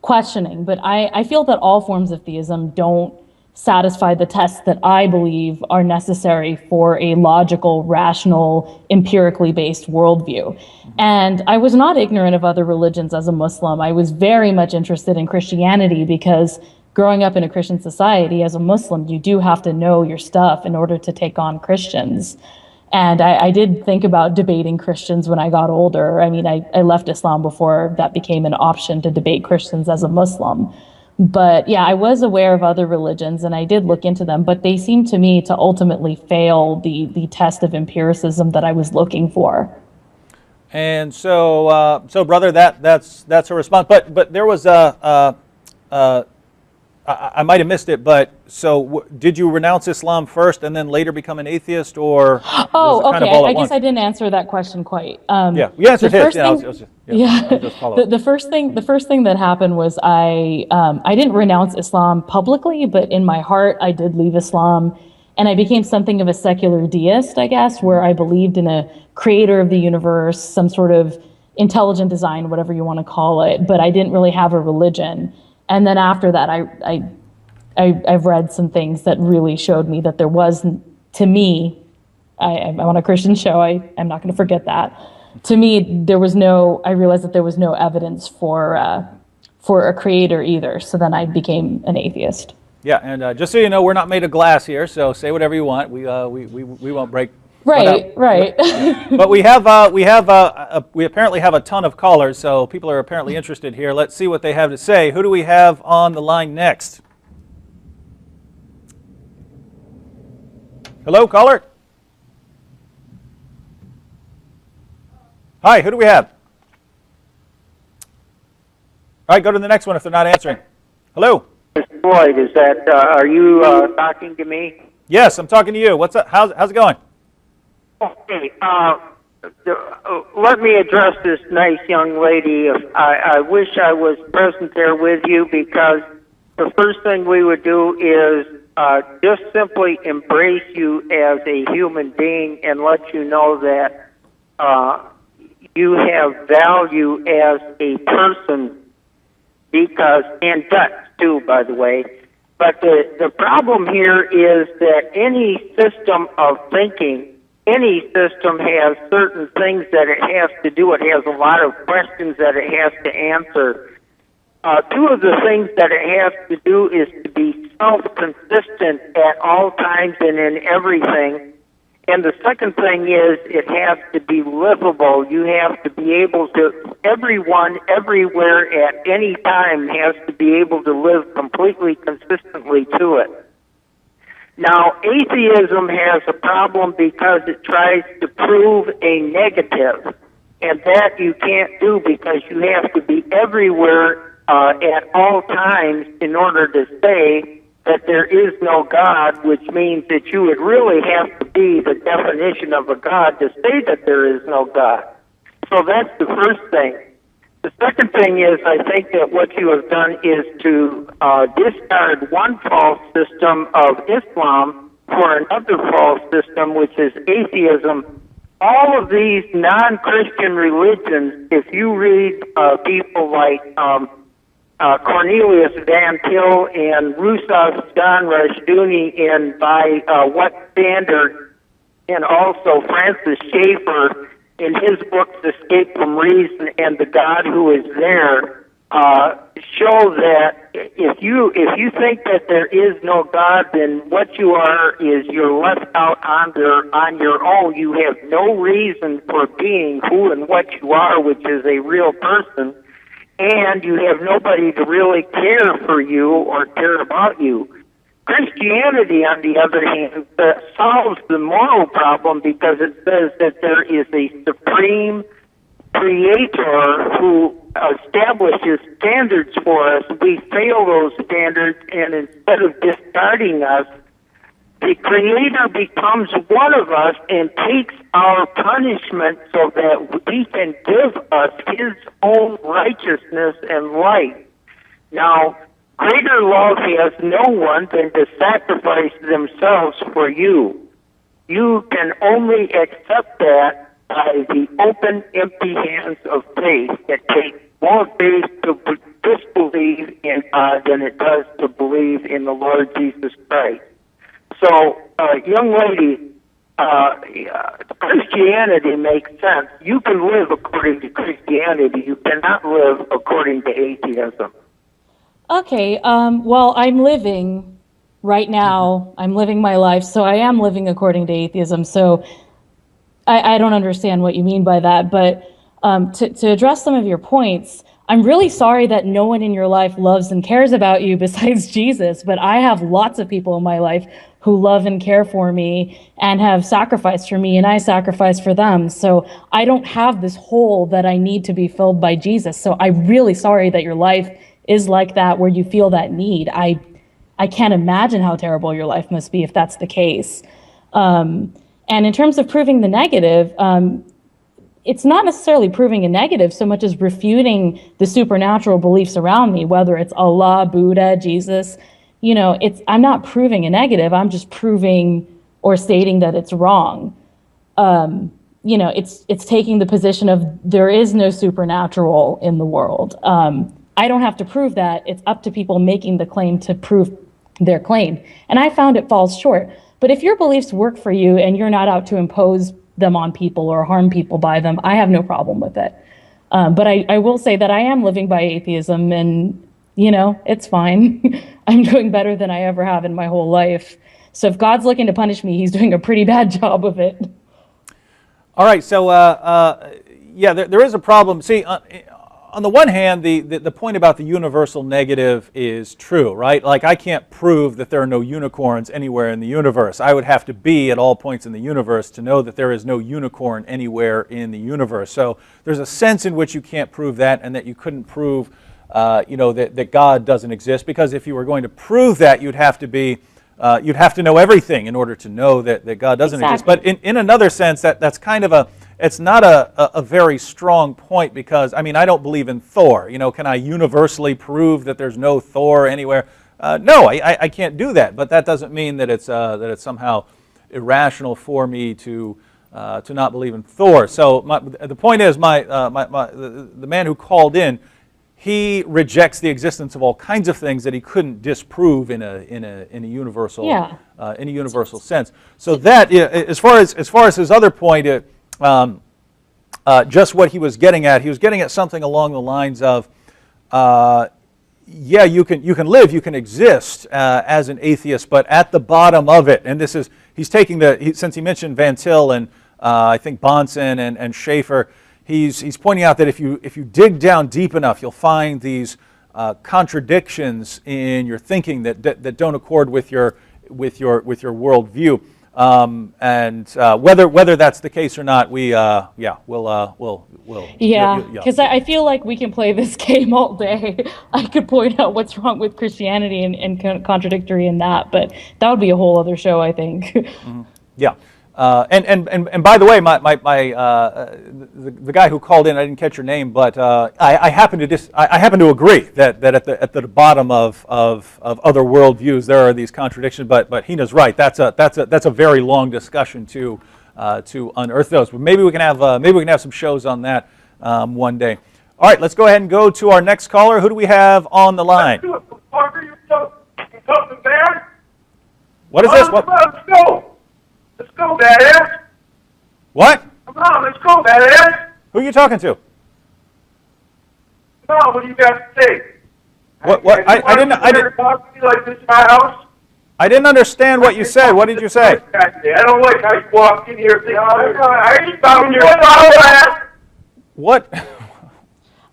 questioning. But I feel that all forms of theism don't satisfy the tests that I believe are necessary for a logical, rational, empirically based worldview. And I was not ignorant of other religions as a Muslim. I was very much interested in Christianity because growing up in a Christian society as a Muslim, you do have to know your stuff in order to take on Christians. And I did think about debating Christians when I got older. I mean, I left Islam before that became an option to debate Christians as a Muslim. But yeah, I was aware of other religions and I did look into them, but they seemed to me to ultimately fail the test of empiricism that I was looking for. And so, brother, that's a response. But there was I might have missed it, but so did you renounce Islam first and then later become an atheist, or was it kind of all at I once? guess I didn't answer that question quite. Yeah, you answered his. The first thing that happened was I didn't renounce Islam publicly, but in my heart I did leave Islam, and I became something of a secular deist, I guess, where I believed in a creator of the universe, some sort of intelligent design, whatever you want to call it, but I didn't really have a religion. And then after that, I've read some things that really showed me that there was, to me, I'm on a Christian show, I'm not going to forget that. To me, I realized that there was no evidence for a creator either. So then I became an atheist. Yeah, and just so you know, we're not made of glass here, so say whatever you want. We won't break. Right. But we apparently have a ton of callers, so people are apparently interested here. Let's see what they have to say. Who do we have on the line next? Hello, caller. Hi, who do we have? All right, go to the next one if they're not answering. Hello. Mr. Floyd, are you talking to me? Yes, I'm talking to you. What's up? How's it going? Okay, let me address this nice young lady. I wish I was present there with you, because the first thing we would do is just simply embrace you as a human being and let you know that you have value as a person, and guts too, by the way. But the problem here is that any system of thinking, any system has certain things that it has to do. It has a lot of questions that it has to answer. Two of the things that it has to do is to be self-consistent at all times and in everything. And the second thing is it has to be livable. You have to be able to, everyone, everywhere, at any time has to be able to live completely consistently to it. Now, atheism has a problem because it tries to prove a negative, and that you can't do because you have to be everywhere at all times in order to say that there is no God, which means that you would really have to be the definition of a God to say that there is no God. So that's the first thing. The second thing is, I think that what you have done is to discard one false system of Islam for another false system, which is atheism. All of these non-Christian religions, if you read people like Cornelius Van Til and Rousseau's John Rushdoony and by What Standard, and also Francis Schaeffer in his books Escape from Reason and The God Who Is There, show that if you think that there is no God, then what you are is you're left out on your own. You have no reason for being who and what you are, which is a real person, and you have nobody to really care for you or care about you. Christianity, on the other hand, solves the moral problem because it says that there is a supreme creator who establishes standards for us. We fail those standards, and instead of discarding us, the creator becomes one of us and takes our punishment so that he can give us his own righteousness and light. Now, greater love has no one than to sacrifice themselves for you. You can only accept that by the open, empty hands of faith. It takes more faith to disbelieve in God than it does to believe in the Lord Jesus Christ. So, young lady, Christianity makes sense. You can live according to Christianity. You cannot live according to atheism. Okay, well, I'm living right now. I'm living my life, so I am living according to atheism. So I don't understand what you mean by that. But to address some of your points, I'm really sorry that no one in your life loves and cares about you besides Jesus. But I have lots of people in my life who love and care for me and have sacrificed for me, and I sacrifice for them. So I don't have this hole that I need to be filled by Jesus. So I'm really sorry that your life is like that, where you feel that need. I can't imagine how terrible your life must be if that's the case. And in terms of proving the negative, it's not necessarily proving a negative so much as refuting the supernatural beliefs around me, whether it's Allah, Buddha, Jesus. You know, I'm not proving a negative. I'm just proving or stating that it's wrong. You know, it's taking the position of there is no supernatural in the world. I don't have to prove that. It's up to people making the claim to prove their claim. And I found it falls short. But if your beliefs work for you and you're not out to impose them on people or harm people by them, I have no problem with it. But I will say that I am living by atheism, and, you know, it's fine. I'm doing better than I ever have in my whole life. So if God's looking to punish me, he's doing a pretty bad job of it. All right, so yeah, there is a problem. See, on the one hand, the point about the universal negative is true, right? Like, I can't prove that there are no unicorns anywhere in the universe. I would have to be at all points in the universe to know that there is no unicorn anywhere in the universe. So there's a sense in which you can't prove that, and that you couldn't prove, you know, that God doesn't exist, because if you were going to prove that, you'd have to know everything in order to know that God doesn't exist. But in another sense, that's kind of it's not a very strong point, because, I mean, I don't believe in Thor. You know, can I universally prove that there's no Thor anywhere? No, I can't do that. But that doesn't mean that it's somehow irrational for me to not believe in Thor. So the point is, the man who called in, he rejects the existence of all kinds of things that he couldn't disprove in a universal in a universal sense. So that, as far as his other point, just what he was getting at something along the lines of, yeah, you can live, you can exist as an atheist, but at the bottom of it, and this is, he's taking since he mentioned Van Til and I think Bonson and Schaeffer, he's pointing out that if you dig down deep enough, you'll find these contradictions in your thinking that don't accord with with your worldview. And whether that's the case or not, we'll Yeah, because I feel like we can play this game all day. I could point out what's wrong with Christianity and contradictory in that, but that would be a whole other show, I think. Mm-hmm. Yeah. And by the way, the guy who called in, I didn't catch your name, but I happen to agree that at the bottom of other worldviews there are these contradictions. But Heina's right. That's a very long discussion to unearth those. But maybe we can have some shows on that one day. All right, let's go ahead and go to our next caller. Who do we have on the line? What is this? What? Let's go, Dad. What? Come on, let's go, Dad. Who are you talking to? Come on, what do you got to say? What? I didn't. Talk to me like this in my house. I didn't understand what you said. What did you say? I don't like how you walk in here. I ain't found your father. What?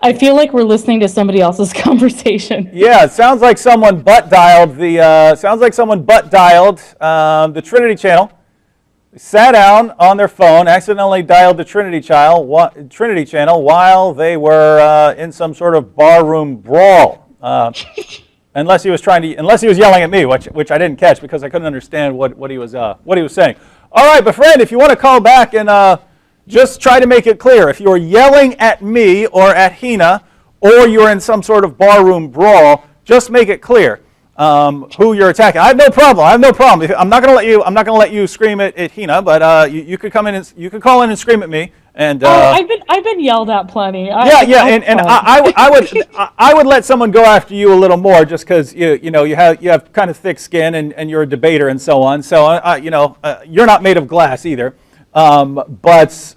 I feel like we're listening to somebody else's conversation. Yeah, it sounds like someone butt dialed the Trinity channel. They sat down on their phone, accidentally dialed the Trinity channel while they were in some sort of barroom brawl. Unless he was yelling at me, which I didn't catch because I couldn't understand what he was saying. All right, but friend, if you want to call back and just try to make it clear, if you're yelling at me or at Heina, or you're in some sort of barroom brawl, just make it clear who you're attacking. I have no problem. I'm not going to let you scream at Heina, but you could come in and you could call in and scream at me. And I've been yelled at plenty. I would let someone go after you a little more just because you have kind of thick skin and you're a debater and so on. So you're not made of glass either. But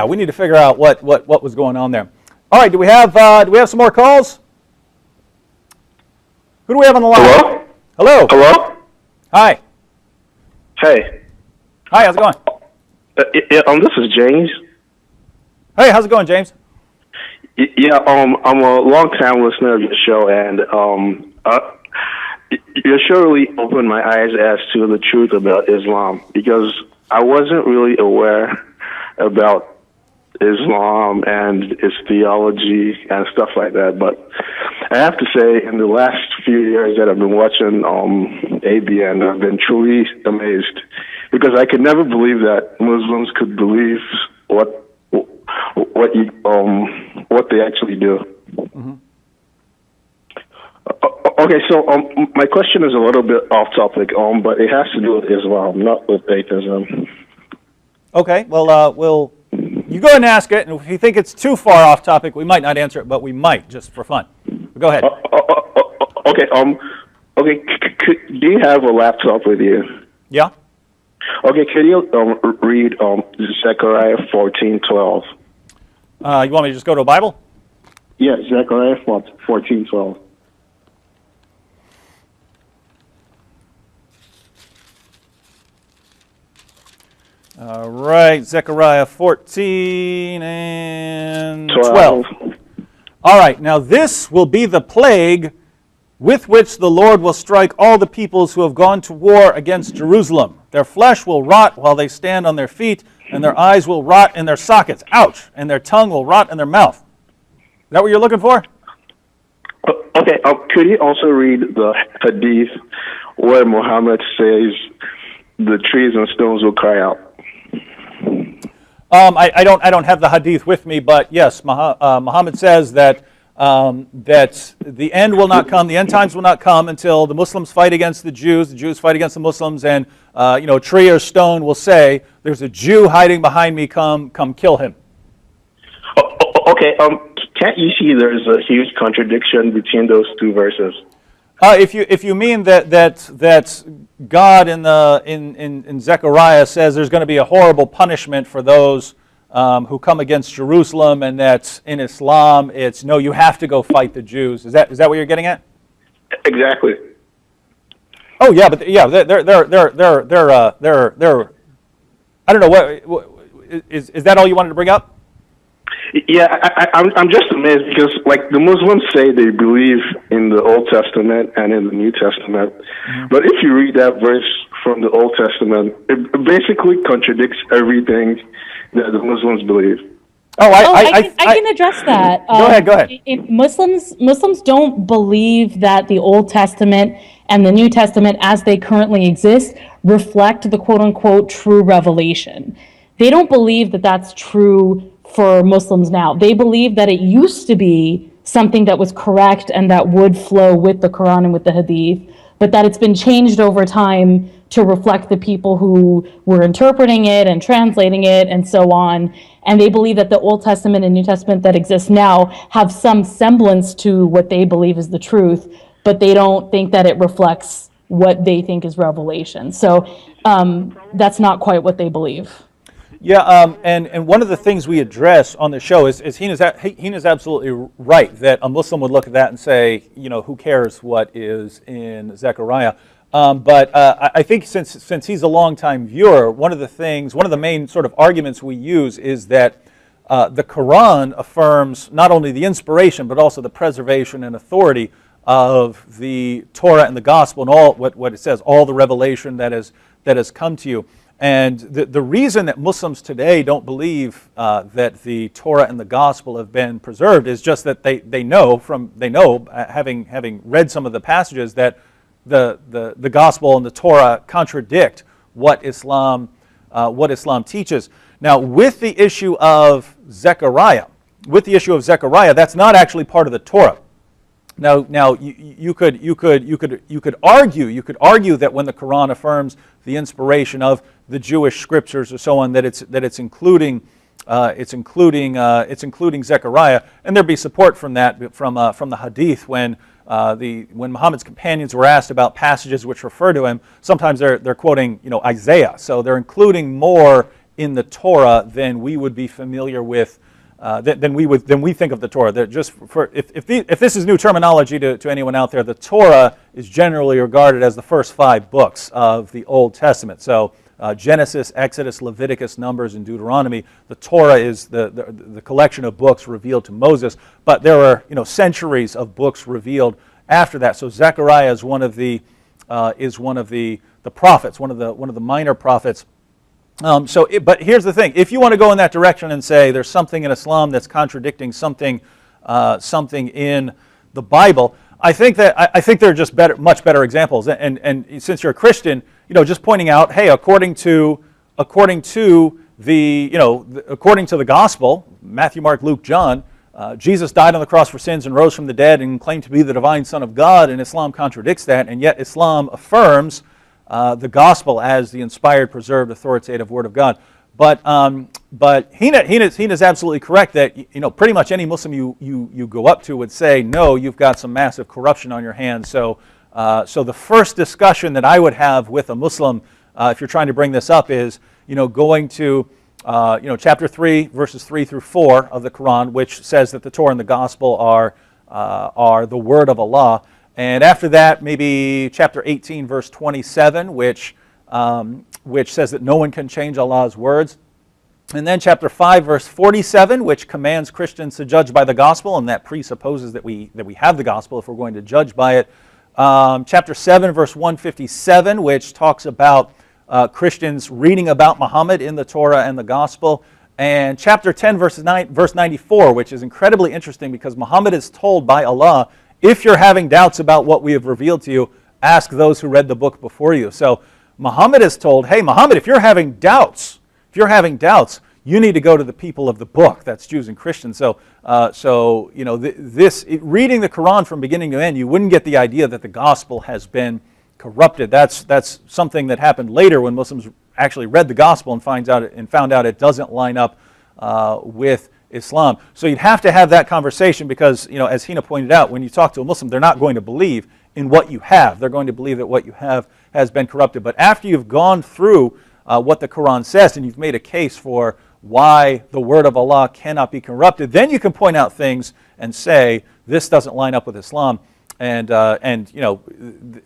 we need to figure out what was going on there. All right, do we have some more calls? Who do we have on the line? Hello? Hello? Hi. Hey. Hi, how's it going? This is James. Hey, how's it going, James? Yeah, I'm a long-time listener of your show, and you surely opened my eyes as to the truth about Islam, because I wasn't really aware about Islam and its theology and stuff like that. But I have to say, in the last few years that I've been watching ABN, I've been truly amazed, because I could never believe that Muslims could believe what they actually do. Mm-hmm. Okay, so my question is a little bit off topic, but it has to do with Islam, not with atheism. Okay, well, you go ahead and ask it, and if you think it's too far off topic, we might not answer it, but we might, just for fun. But go ahead. Okay, do you have a laptop with you? Yeah. Okay, can you read Zechariah 14:12? You want me to just go to a Bible? Yeah, Zechariah 14:12. All right, Zechariah 14 and 12. All right, now this will be the plague with which the Lord will strike all the peoples who have gone to war against Jerusalem. Their flesh will rot while they stand on their feet, and their eyes will rot in their sockets. Ouch! And their tongue will rot in their mouth. Is that what you're looking for? Okay, could you also read the hadith where Muhammad says the trees and stones will cry out? I don't have the hadith with me, but yes, Muhammad says that the end will not come, the end times will not come until the Muslims fight against the Jews fight against the Muslims, and a tree or stone will say, "There's a Jew hiding behind me, come kill him." Okay, can't you see there's a huge contradiction between those two verses? If you mean that God in Zechariah says there's going to be a horrible punishment for those who come against Jerusalem, and that in Islam it's no, you have to go fight the Jews. Is that what you're getting at? Exactly. Oh yeah, but yeah, they're I don't know what is that all you wanted to bring up? Yeah, I'm just amazed because, like, the Muslims say they believe in the Old Testament and in the New Testament, but if you read that verse from the Old Testament, it basically contradicts everything that the Muslims believe. I can address that. Go ahead. Muslims don't believe that the Old Testament and the New Testament, as they currently exist, reflect the quote-unquote true revelation. They don't believe that that's true for Muslims now. They believe that it used to be something that was correct and that would flow with the Quran and with the Hadith, but that it's been changed over time to reflect the people who were interpreting it and translating it and so on. And they believe that the Old Testament and New Testament that exist now have some semblance to what they believe is the truth, but they don't think that it reflects what they think is revelation. So that's not quite what they believe. Yeah, and one of the things we address on the show is Heina's absolutely right that a Muslim would look at that and say, you know, who cares what is in Zechariah? But I think since he's a longtime viewer, one of the main sort of arguments we use is that the Quran affirms not only the inspiration but also the preservation and authority of the Torah and the Gospel and all what it says, all the revelation that has come to you. And the reason that Muslims today don't believe that the Torah and the Gospel have been preserved is just that they know, having read some of the passages, that the Gospel and the Torah contradict what Islam teaches. Now, with the issue of Zechariah, that's not actually part of the Torah. Now you could argue that when the Quran affirms the inspiration of the Jewish scriptures or so on, that it's including Zechariah, and there'd be support from that from the Hadith when Muhammad's companions were asked about passages which refer to him. Sometimes they're quoting Isaiah, so they're including more in the Torah than we would be familiar with. Than we think of the Torah. That just if this is new terminology to anyone out there, the Torah is generally regarded as the first 5 books of the Old Testament. So Genesis, Exodus, Leviticus, Numbers, and Deuteronomy. The Torah is the collection of books revealed to Moses, but there are centuries of books revealed after that. So Zechariah is one of the prophets, one of the minor prophets. But here's the thing: if you want to go in that direction and say there's something in Islam that's contradicting something in the Bible, I think there are just much better examples. And since you're a Christian, just pointing out, hey, according to the Gospel, Matthew, Mark, Luke, John, Jesus died on the cross for sins and rose from the dead and claimed to be the divine Son of God, and Islam contradicts that, and yet Islam affirms the Gospel as the inspired, preserved, authoritative Word of God. But Heina's absolutely correct that pretty much any Muslim you go up to would say, no, you've got some massive corruption on your hands. So the first discussion that I would have with a Muslim, if you're trying to bring this up, is going to chapter 3, verses 3 through 4 of the Quran, which says that the Torah and the Gospel are the Word of Allah. And after that, maybe chapter 18, verse 27, which says that no one can change Allah's words. And then chapter 5, verse 47, which commands Christians to judge by the gospel, and that presupposes that we have the gospel if we're going to judge by it. Chapter 7, verse 157, which talks about Christians reading about Muhammad in the Torah and the gospel. And chapter 10, verse 94, which is incredibly interesting because Muhammad is told by Allah, if you're having doubts about what we have revealed to you, ask those who read the book before you. So Muhammad is told, hey, Muhammad, if you're having doubts, you need to go to the people of the book. That's Jews and Christians. So reading the Quran from beginning to end, you wouldn't get the idea that the gospel has been corrupted. That's something that happened later when Muslims actually read the gospel and found out it doesn't line up with Islam. So you'd have to have that conversation because, as Heina pointed out, when you talk to a Muslim, they're not going to believe in what you have. They're going to believe that what you have has been corrupted. But after you've gone through what the Quran says and you've made a case for why the word of Allah cannot be corrupted, then you can point out things and say, this doesn't line up with Islam. And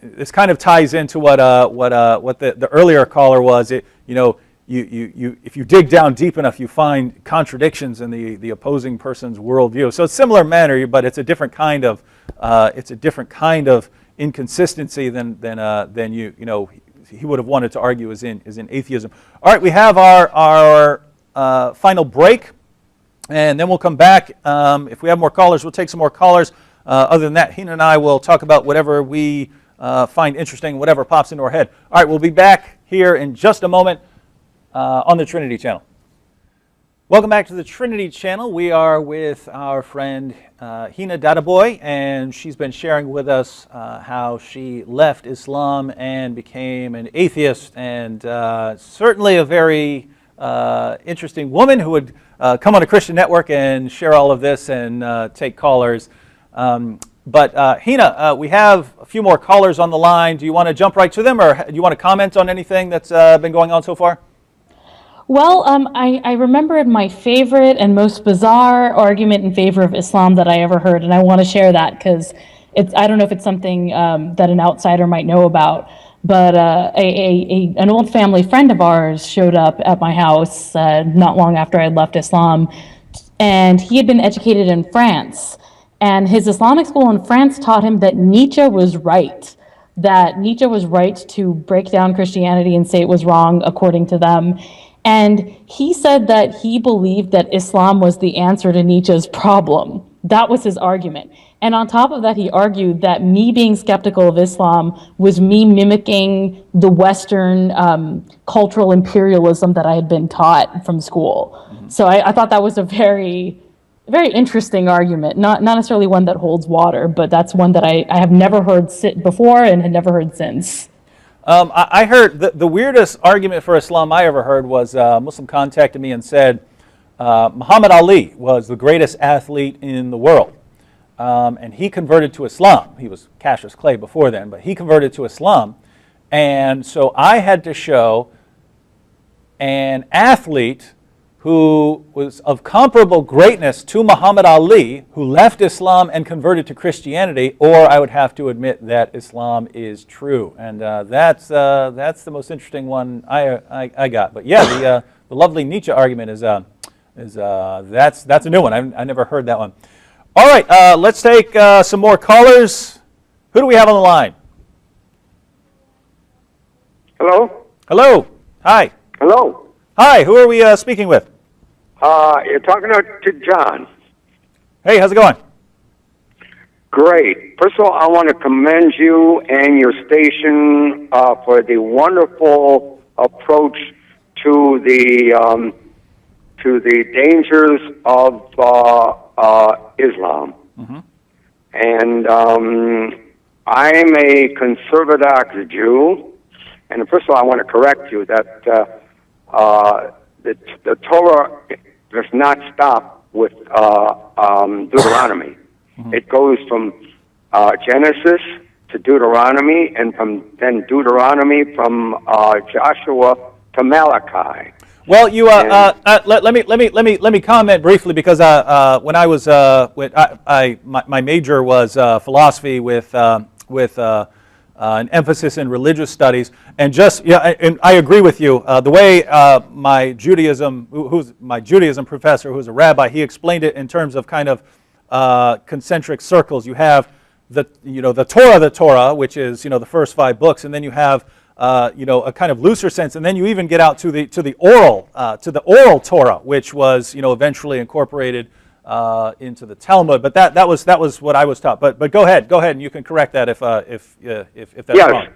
this kind of ties into what the earlier caller was. You if you dig down deep enough, you find contradictions in the opposing person's worldview. So it's similar manner, but it's a different kind of inconsistency than he would have wanted to argue is in atheism. All right, we have our final break, and then we'll come back. If we have more callers, we'll take some more callers. Other than that, Heina and I will talk about whatever we find interesting, whatever pops into our head. All right, we'll be back here in just a moment on the Trinity Channel. Welcome back to the Trinity Channel. We are with our friend Heina Dadabhoy, and she's been sharing with us how she left Islam and became an atheist, and certainly a very interesting woman who would come on a Christian network and share all of this and take callers. But Heina, we have a few more callers on the line. Do you want to jump right to them, or do you want to comment on anything that's been going on so far? Well, I remembered my favorite and most bizarre argument in favor of Islam that I ever heard, and I want to share that because I don't know if it's something that an outsider might know about, but an old family friend of ours showed up at my house not long after I left Islam, and he had been educated in France, and his Islamic school in France taught him that Nietzsche was right to break down Christianity and say it was wrong according to them. And he said that he believed that Islam was the answer to Nietzsche's problem. That was his argument. And on top of that, he argued that me being skeptical of Islam was me mimicking the Western cultural imperialism that I had been taught from school. Mm-hmm. So I thought that was a very, very interesting argument. Not necessarily one that holds water, but that's one that I have never heard before and had never heard since. I heard the weirdest argument for Islam I ever heard was a Muslim contacted me and said Muhammad Ali was the greatest athlete in the world, and he converted to Islam. He was Cassius Clay before then, but he converted to Islam, and so I had to show an athlete who was of comparable greatness to Muhammad Ali, who left Islam and converted to Christianity, or I would have to admit that Islam is true. And that's the most interesting one I got. But yeah, the lovely Nietzsche argument is that's a new one. I never heard that one. All right, let's take some more callers. Who do we have on the line? Hello? Hello. Hi. Hello? Hi, who are we speaking with? You're talking to John. Hey, how's it going? Great. First of all, I want to commend you and your station for the wonderful approach to the dangers of Islam. Mm-hmm. And I'm a conservative Jew. And first of all, I want to correct you that the Torah does not stop with Deuteronomy. Mm-hmm. It goes from Genesis to Deuteronomy, and from then Deuteronomy from Joshua to Malachi. Well, you let me comment briefly, because when I was my major was philosophy with an emphasis in religious studies, and and I agree with you. The way my Judaism professor, who's a rabbi, he explained it in terms of kind of concentric circles. You have the Torah, which is the first 5 books, and then you have a kind of looser sense, and then you even get out to the oral Torah, which was eventually incorporated into the Talmud. But that was what I was taught. But go ahead, and you can correct that if that's wrong. Yes,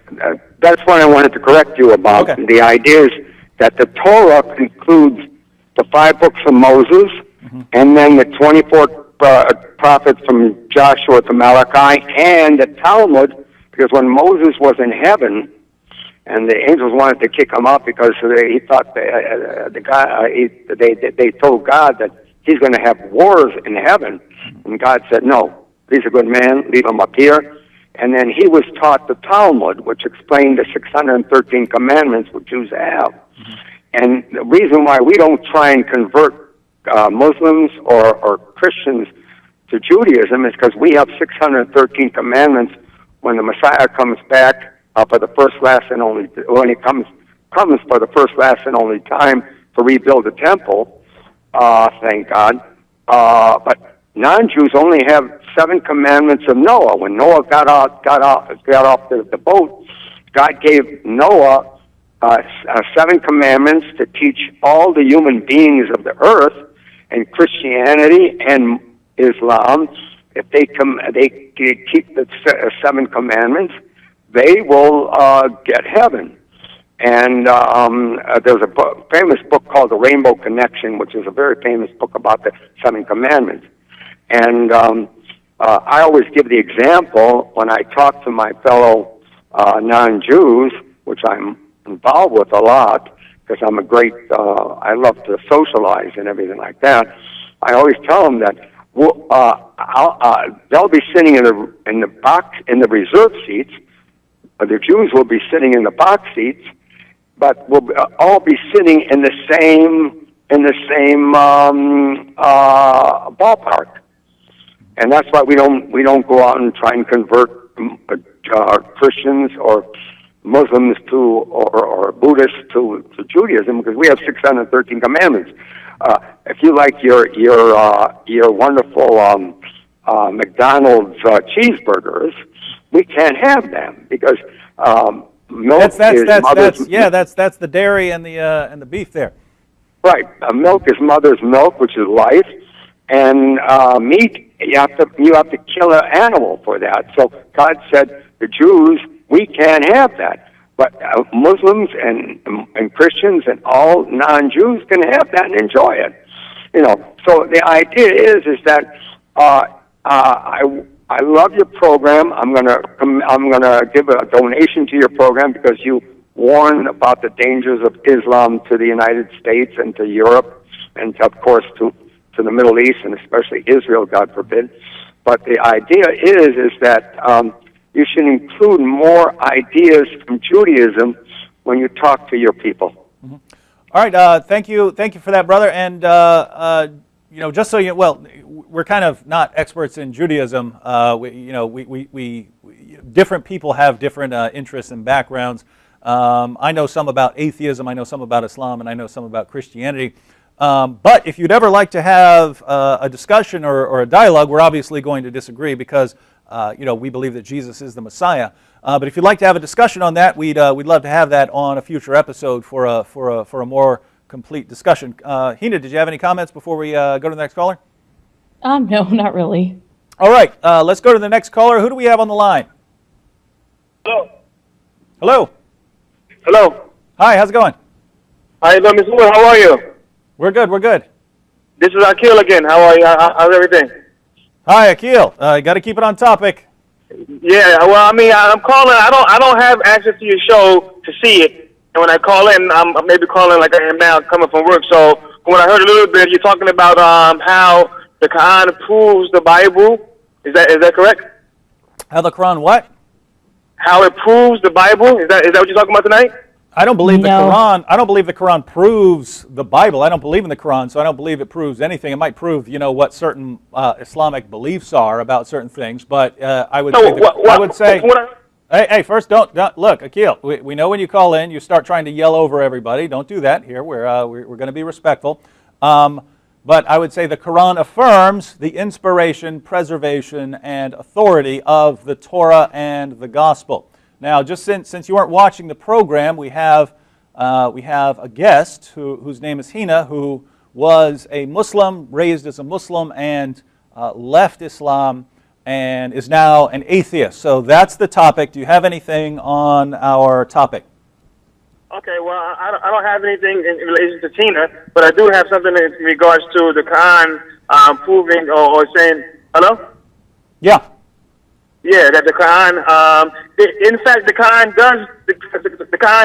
that's what I wanted to correct you about. Okay. The idea is that the Torah includes the 5 books of Moses, mm-hmm. and then the 24 prophets from Joshua to Malachi, and the Talmud, because when Moses was in heaven, and the angels wanted to kick him out because he thought they told God that he's going to have wars in heaven. And God said, no, he's a good man, leave him up here. And then he was taught the Talmud, which explained the 613 commandments which Jews have. Mm-hmm. And the reason why we don't try and convert Muslims or Christians to Judaism is because we have 613 commandments when the Messiah comes back for the first, last, and only, when he comes comes for the first, last, and only time to rebuild the temple, thank God. But non-Jews only have 7 commandments of Noah. When Noah got off the boat, God gave Noah 7 commandments to teach all the human beings of the earth, and Christianity and Islam, if they keep the 7 commandments, they will get heaven. And there's a famous book called The Rainbow Connection, which is a very famous book about the 7 commandments. And I always give the example when I talk to my fellow non-Jews, which I'm involved with a lot, because I'm a great, I love to socialize and everything like that. I always tell them that they'll be sitting in the reserve seats. The Jews will be sitting in the box seats, but we'll all be sitting in the same ballpark. And that's why we don't go out and try and convert Christians or Muslims to or Buddhists to Judaism, because we have 613 commandments. If you like your wonderful McDonald's cheeseburgers, we can't have them because milk is mother's. That's the dairy and the beef there. Right, milk is mother's milk, which is life, and meat you have to kill an animal for that. So God said the Jews, we can't have that, but Muslims and Christians and all non-Jews can have that and enjoy it. So the idea is that I love your program. I'm gonna give a donation to your program because you warn about the dangers of Islam to the United States and to Europe, and of course to the Middle East and especially Israel, God forbid. But the idea is that you should include more ideas from Judaism when you talk to your people. Mm-hmm. All right, thank you for that, brother. And just so we're kind of not experts in Judaism. We different people have different interests and backgrounds. I know some about atheism, I know some about Islam, and I know some about Christianity. But if you'd ever like to have a discussion or a dialogue, we're obviously going to disagree because we believe that Jesus is the Messiah. But if you'd like to have a discussion on that, we'd love to have that on a future episode for a more complete discussion. Heina, did you have any comments before we go to the next caller? No, not really. All right, let's go to the next caller. Who do we have on the line? Hello. Hello. Hello. Hi, how's it going? Hi, Mr. Wood. How are you? We're good. We're good. This is Akil again. How are you? How's everything? Hi, Akil. You got to keep it on topic. Yeah. Well, I mean, I'm calling. I don't have access to your show to see it, and when I call in, I'm maybe calling like I am now, coming from work. So when I heard a little bit, you're talking about how the Quran proves the Bible. Is that correct? How the Quran what? How it proves the Bible. Is that what you're talking about tonight? I don't believe the Quran proves the Bible. I don't believe in the Quran, so I don't believe it proves anything. It might prove, what certain Islamic beliefs are about certain things, but I would say. Hey, first, don't look, Akil. We know when you call in, you start trying to yell over everybody. Don't do that here. We're going to be respectful. But I would say the Quran affirms the inspiration, preservation, and authority of the Torah and the Gospel. Now, just since you weren't watching the program, we have a guest whose name is Heina, who was a Muslim, raised as a Muslim, and left Islam, and is now an atheist. So that's the topic. Do you have anything on our topic? Okay, well, I don't have anything in relation to Tina, but I do have something in regards to the Quran proving or saying, hello? Yeah. Yeah, that the Quran, in fact, the Quran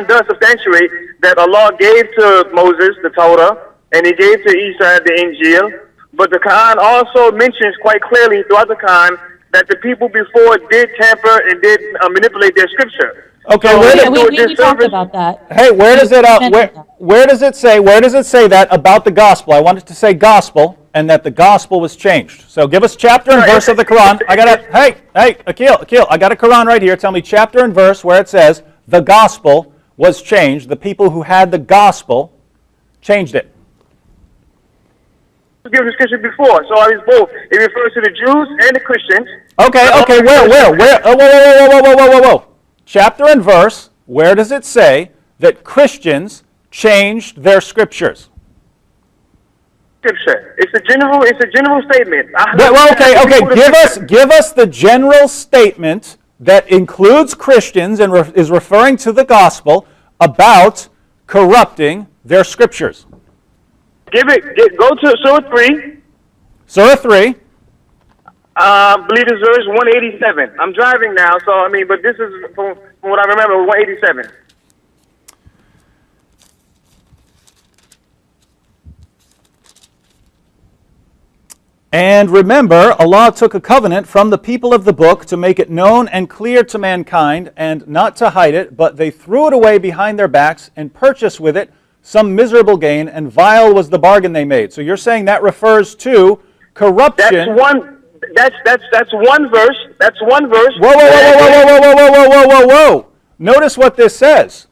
does substantiate that Allah gave to Moses the Torah, and He gave to Isa the Injil. But the Quran also mentions quite clearly throughout the Quran that the people before did tamper and did manipulate their scripture. Okay, so we talked about that. Hey, where does it say that about the gospel? I want it to say gospel, and that the gospel was changed. So give us chapter and verse of the Quran. Hey, Akil, I got a Quran right here. Tell me chapter and verse where it says the gospel was changed. The people who had the gospel changed it. Given the scripture before, so it's both. It refers to the Jews and the Christians. Okay, where? Whoa. Chapter and verse, where does it say that Christians changed their scriptures? Scripture. It's a general statement. Give us the general statement that includes Christians and is referring to the gospel about corrupting their scriptures. Go to Surah 3. Surah 3. Believe it's verse 187. I'm driving now, so but this is from what I remember, 187. And remember, Allah took a covenant from the people of the book to make it known and clear to mankind and not to hide it, but they threw it away behind their backs and purchased with it some miserable gain, and vile was the bargain they made. So you're saying that refers to corruption. That's one verse. That's one verse. Whoa. Notice what this says.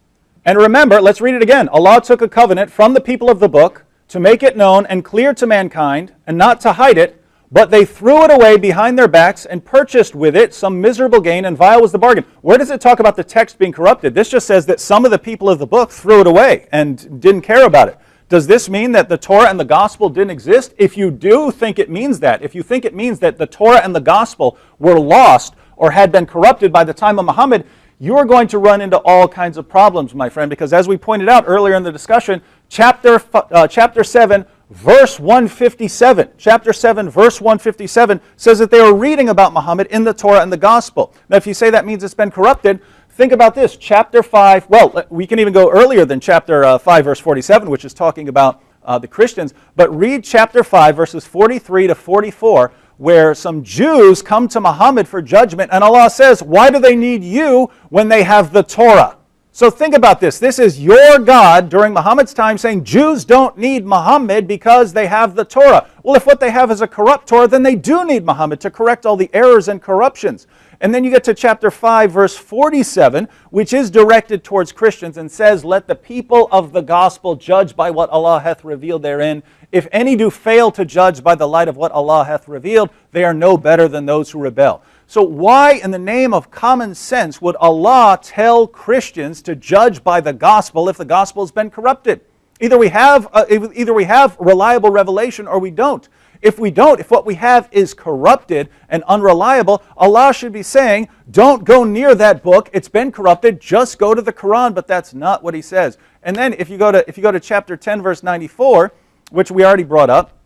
And remember, let's read it again. Allah took a covenant from the people of the book to make it known and clear to mankind, and not to hide it, but they threw it away behind their backs and purchased with it some miserable gain, and vile was the bargain. Where does it talk about the text being corrupted? This just says that some of the people of the book threw it away and didn't care about it. Does this mean that the Torah and the gospel didn't exist? If you do think it means that, if you think it means that the Torah and the gospel were lost or had been corrupted by the time of Muhammad, you are going to run into all kinds of problems, my friend, because as we pointed out earlier in the discussion, chapter 7, verse 157. Chapter 7, verse 157 says that they were reading about Muhammad in the Torah and the gospel. Now, if you say that means it's been corrupted, think about this. Chapter 5, well, we can even go earlier than chapter 5, verse 47, which is talking about the Christians, but read chapter 5, verses 43 to 44, where some Jews come to Muhammad for judgment, and Allah says, why do they need you when they have the Torah? So think about this. This is your God during Muhammad's time saying Jews don't need Muhammad because they have the Torah. Well, if what they have is a corrupt Torah, then they do need Muhammad to correct all the errors and corruptions. And then you get to chapter 5, verse 47, which is directed towards Christians and says, let the people of the gospel judge by what Allah hath revealed therein. If any do fail to judge by the light of what Allah hath revealed, they are no better than those who rebel. So why in the name of common sense would Allah tell Christians to judge by the gospel if the gospel has been corrupted? Either we have reliable revelation or we don't. If we don't, if what we have is corrupted and unreliable, Allah should be saying, don't go near that book, it's been corrupted, just go to the Quran, but that's not what He says. And then if you go to chapter 10, verse 94, which we already brought up,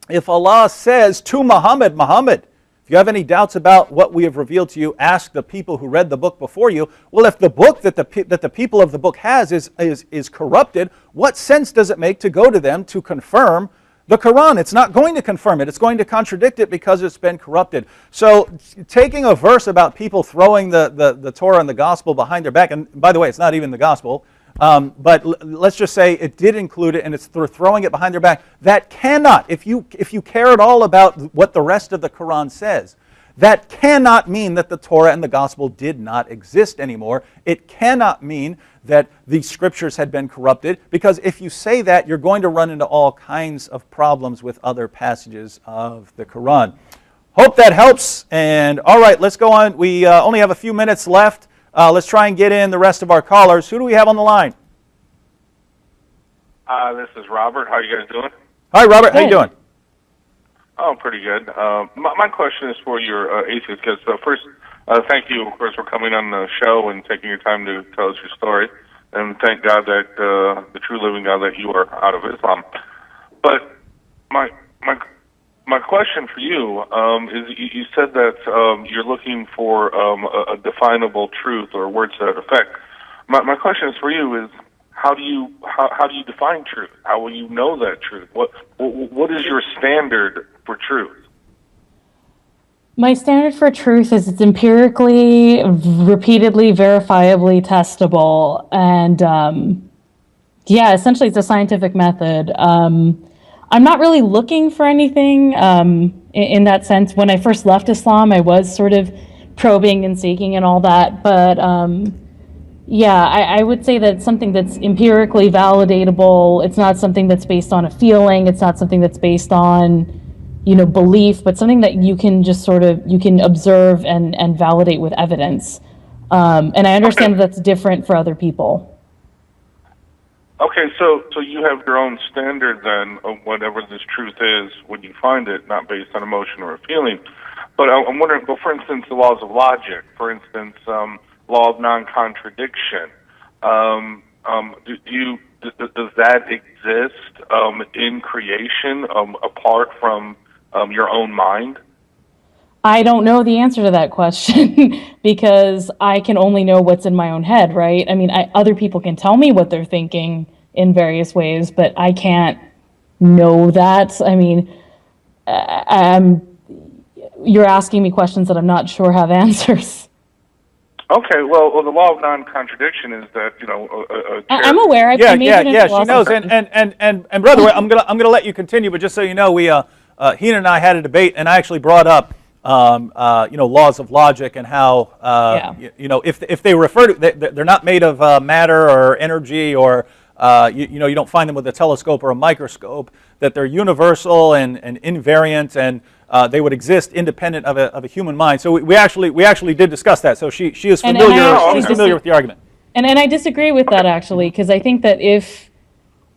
if Allah says to Muhammad, if you have any doubts about what we have revealed to you, ask the people who read the book before you. Well, if the book that the people of the book has is corrupted, what sense does it make to go to them to confirm the Quran? It's not going to confirm it. It's going to contradict it because it's been corrupted. So taking a verse about people throwing the Torah and the gospel behind their back, and by the way, it's not even the gospel, but let's just say it did include it and it's throwing it behind their back. That cannot, if you care at all about what the rest of the Quran says, that cannot mean that the Torah and the gospel did not exist anymore. It cannot mean that the scriptures had been corrupted, because if you say that, you're going to run into all kinds of problems with other passages of the Quran. Hope that helps. And all right, let's go on. We only have a few minutes left. Let's try and get in the rest of our callers. Who do we have on the line? This is Robert. How are you guys doing? Hi, Robert. How you doing? Oh, pretty good. My question is for your atheist guest. First, thank you, of course, for coming on the show and taking your time to tell us your story. And thank God that the true living God that you are out of Islam. But my question for you is, you said that you're looking for a definable truth or words to that effect. My question is for you is, how do you define truth? How will you know that truth? What is your standard for truth? My standard for truth is it's empirically, repeatedly, verifiably testable, and essentially it's a scientific method. I'm not really looking for anything in that sense. When I first left Islam, I was sort of probing and seeking and all that, but Yeah, I would say that it's something that's empirically validatable. It's not something that's based on a feeling. It's not something that's based on, belief, but something that you can just sort of, you can observe and validate with evidence. And I understand that that's different for other people. Okay, so you have your own standard then of whatever this truth is when you find it, not based on emotion or a feeling. But I'm wondering, for instance, the laws of logic, for instance, law of non-contradiction. Does that exist in creation apart from your own mind? I don't know the answer to that question because I can only know what's in my own head, right? I mean, other people can tell me what they're thinking in various ways, but I can't know that. I mean, you're asking me questions that I'm not sure have answers. Okay, well, the law of non-contradiction is that I'm aware. I majored in she knows. And brother, I'm gonna let you continue, but just so you know, Heina and I had a debate, and I actually brought up laws of logic and how if they refer to they're not made of matter or energy or you don't find them with a telescope or a microscope, that they're universal and invariant, and they would exist independent of a human mind. So we actually did discuss that. So she is familiar with the argument. And I disagree with that actually, because I think that if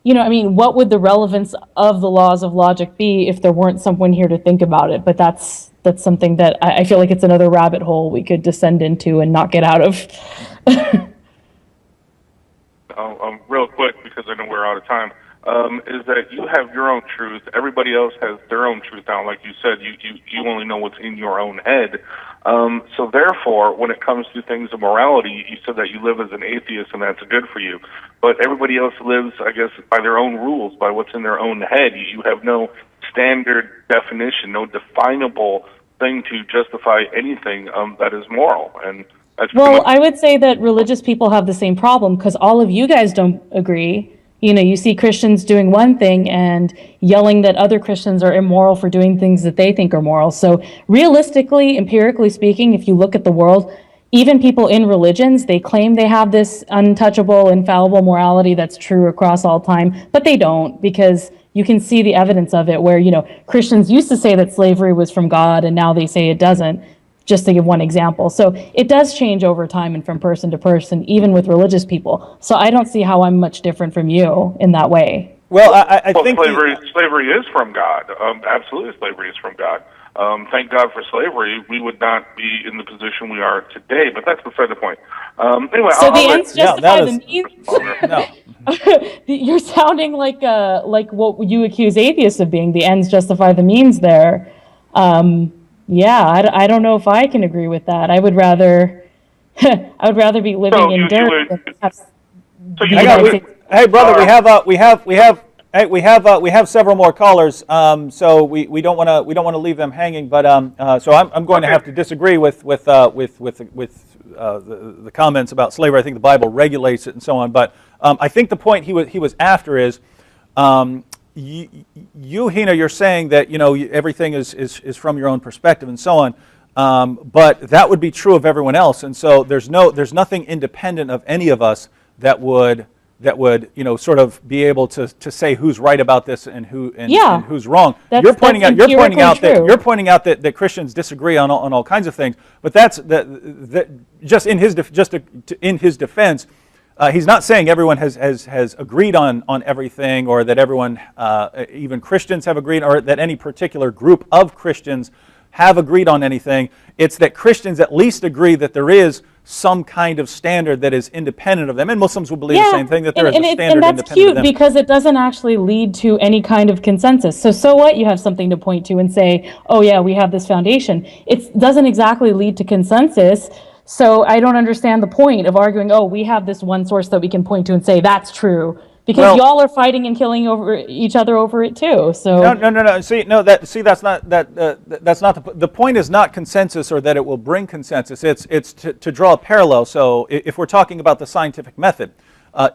what would the relevance of the laws of logic be if there weren't someone here to think about it? But that's something that I feel like it's another rabbit hole we could descend into and not get out of. Real quick, because I know we're out of time, is that you have your own truth. Everybody else has their own truth now. Like you said, you only know what's in your own head. So therefore, when it comes to things of morality, you said that you live as an atheist and that's good for you. But everybody else lives, I guess, by their own rules, by what's in their own head. You have no standard definition, no definable thing to justify anything that is moral. And that's I would say that religious people have the same problem because all of you guys don't agree. You see Christians doing one thing and yelling that other Christians are immoral for doing things that they think are moral. So realistically, empirically speaking, if you look at the world, even people in religions, they claim they have this untouchable, infallible morality that's true across all time, but they don't, because you can see the evidence of it where, Christians used to say that slavery was from God and now they say it doesn't, just to give one example. So it does change over time and from person to person, even with religious people. So I don't see how I'm much different from you in that way. Well, I think slavery is from God. Absolutely, slavery is from God. Thank God for slavery. We would not be in the position we are today, but that's beside the point. Anyway, so the ends justify the means? You're sounding like what you accuse atheists of being. The ends justify the means there. I don't know if I can agree with that. I would rather be living in dirt. Hey, brother, we have several more callers, so we don't want to leave them hanging. But so I'm going to have to disagree with the comments about slavery. I think the Bible regulates it and so on. But I think the point he was after is. You, Heina, you're saying that everything is from your own perspective and so on, but that would be true of everyone else, and so there's nothing independent of any of us that would sort of be able to say who's right about this and who's wrong. You're pointing out that Christians disagree on all kinds of things, but that's just in his defense. He's not saying everyone has agreed on everything, or that everyone, even Christians, have agreed, or that any particular group of Christians have agreed on anything. It's that Christians at least agree that there is some kind of standard that is independent of them, and Muslims will believe the same thing, that there is a standard independent of them. And that's cute because it doesn't actually lead to any kind of consensus. So what? You have something to point to and say, oh yeah, we have this foundation. It doesn't exactly lead to consensus. So I don't understand the point of arguing, oh, we have this one source that we can point to and say that's true, because y'all are fighting and killing over each other over it too. So no. That's not the point. Is not consensus or that it will bring consensus. It's to draw a parallel. So if we're talking about the scientific method,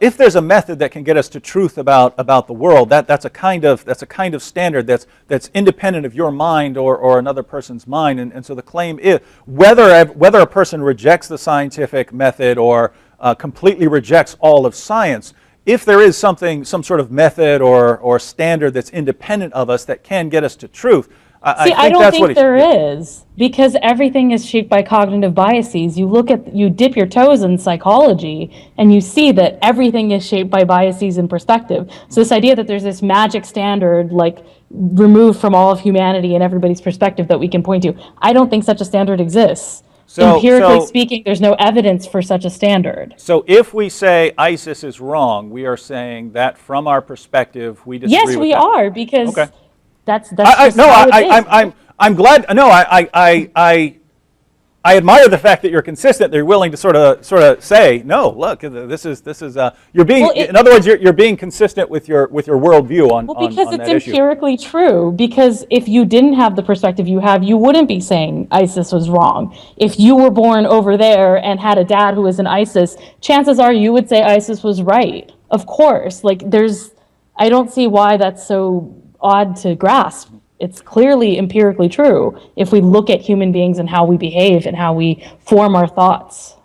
if there's a method that can get us to truth about the world, that's a kind of standard that's independent of your mind or another person's mind, and so the claim is whether a person rejects the scientific method or completely rejects all of science. If there is some sort of method or standard that's independent of us that can get us to truth, I don't think there is, because everything is shaped by cognitive biases. You dip your toes in psychology, and you see that everything is shaped by biases and perspective. So this idea that there's this magic standard, like removed from all of humanity and everybody's perspective that we can point to, I don't think such a standard exists. Empirically speaking, there's no evidence for such a standard. So if we say ISIS is wrong, we are saying that from our perspective, we disagree with that. Yes, we are, because... Okay. That's just how it is. I'm glad. No, I admire the fact that you're consistent. That you're willing to sort of say, no, look, this is you're being. In other words, you're being consistent with your worldview on. Well, because on it's that issue. empirically true. Because if you didn't have the perspective you have, you wouldn't be saying ISIS was wrong. If you were born over there and had a dad who was in ISIS, chances are you would say ISIS was right. Of course, I don't see why that's so odd to grasp. It's clearly empirically true if we look at human beings and how we behave and how we form our thoughts.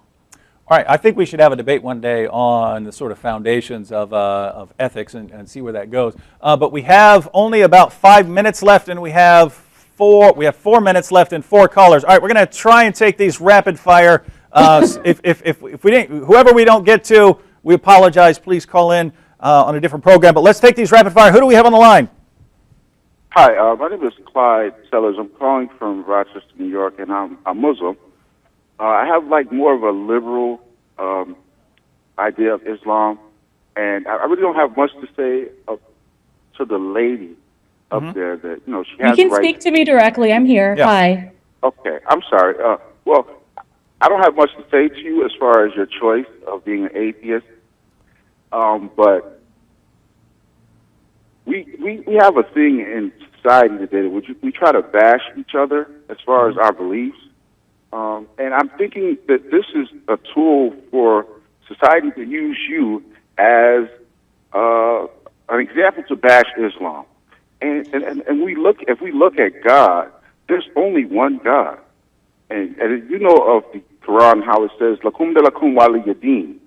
All right, I think we should have a debate one day on the sort of foundations of ethics and see where that goes. But we have only about 5 minutes left, and we have 4 minutes left and 4 callers. All right, we're going to try and take these rapid fire. If we didn't, whoever we don't get to, we apologize. Please call in on a different program. But let's take these rapid fire. Who do we have on the line? Hi, my name is Clyde Sellers. I'm calling from Rochester, New York, and I'm a Muslim. I have more of a liberal idea of Islam, and I really don't have much to say to the lady up there. That she has. You can speak to me directly. I'm here. Yeah. Hi. Okay, I'm sorry. Well, I don't have much to say to you as far as your choice of being an atheist, but. We have a thing in society today which we try to bash each other as far as our beliefs. And I'm thinking that this is a tool for society to use you as an example to bash Islam. And if we look at God, there's only one God. And you know of the Quran, how it says, Lakum de lakum wali yadin.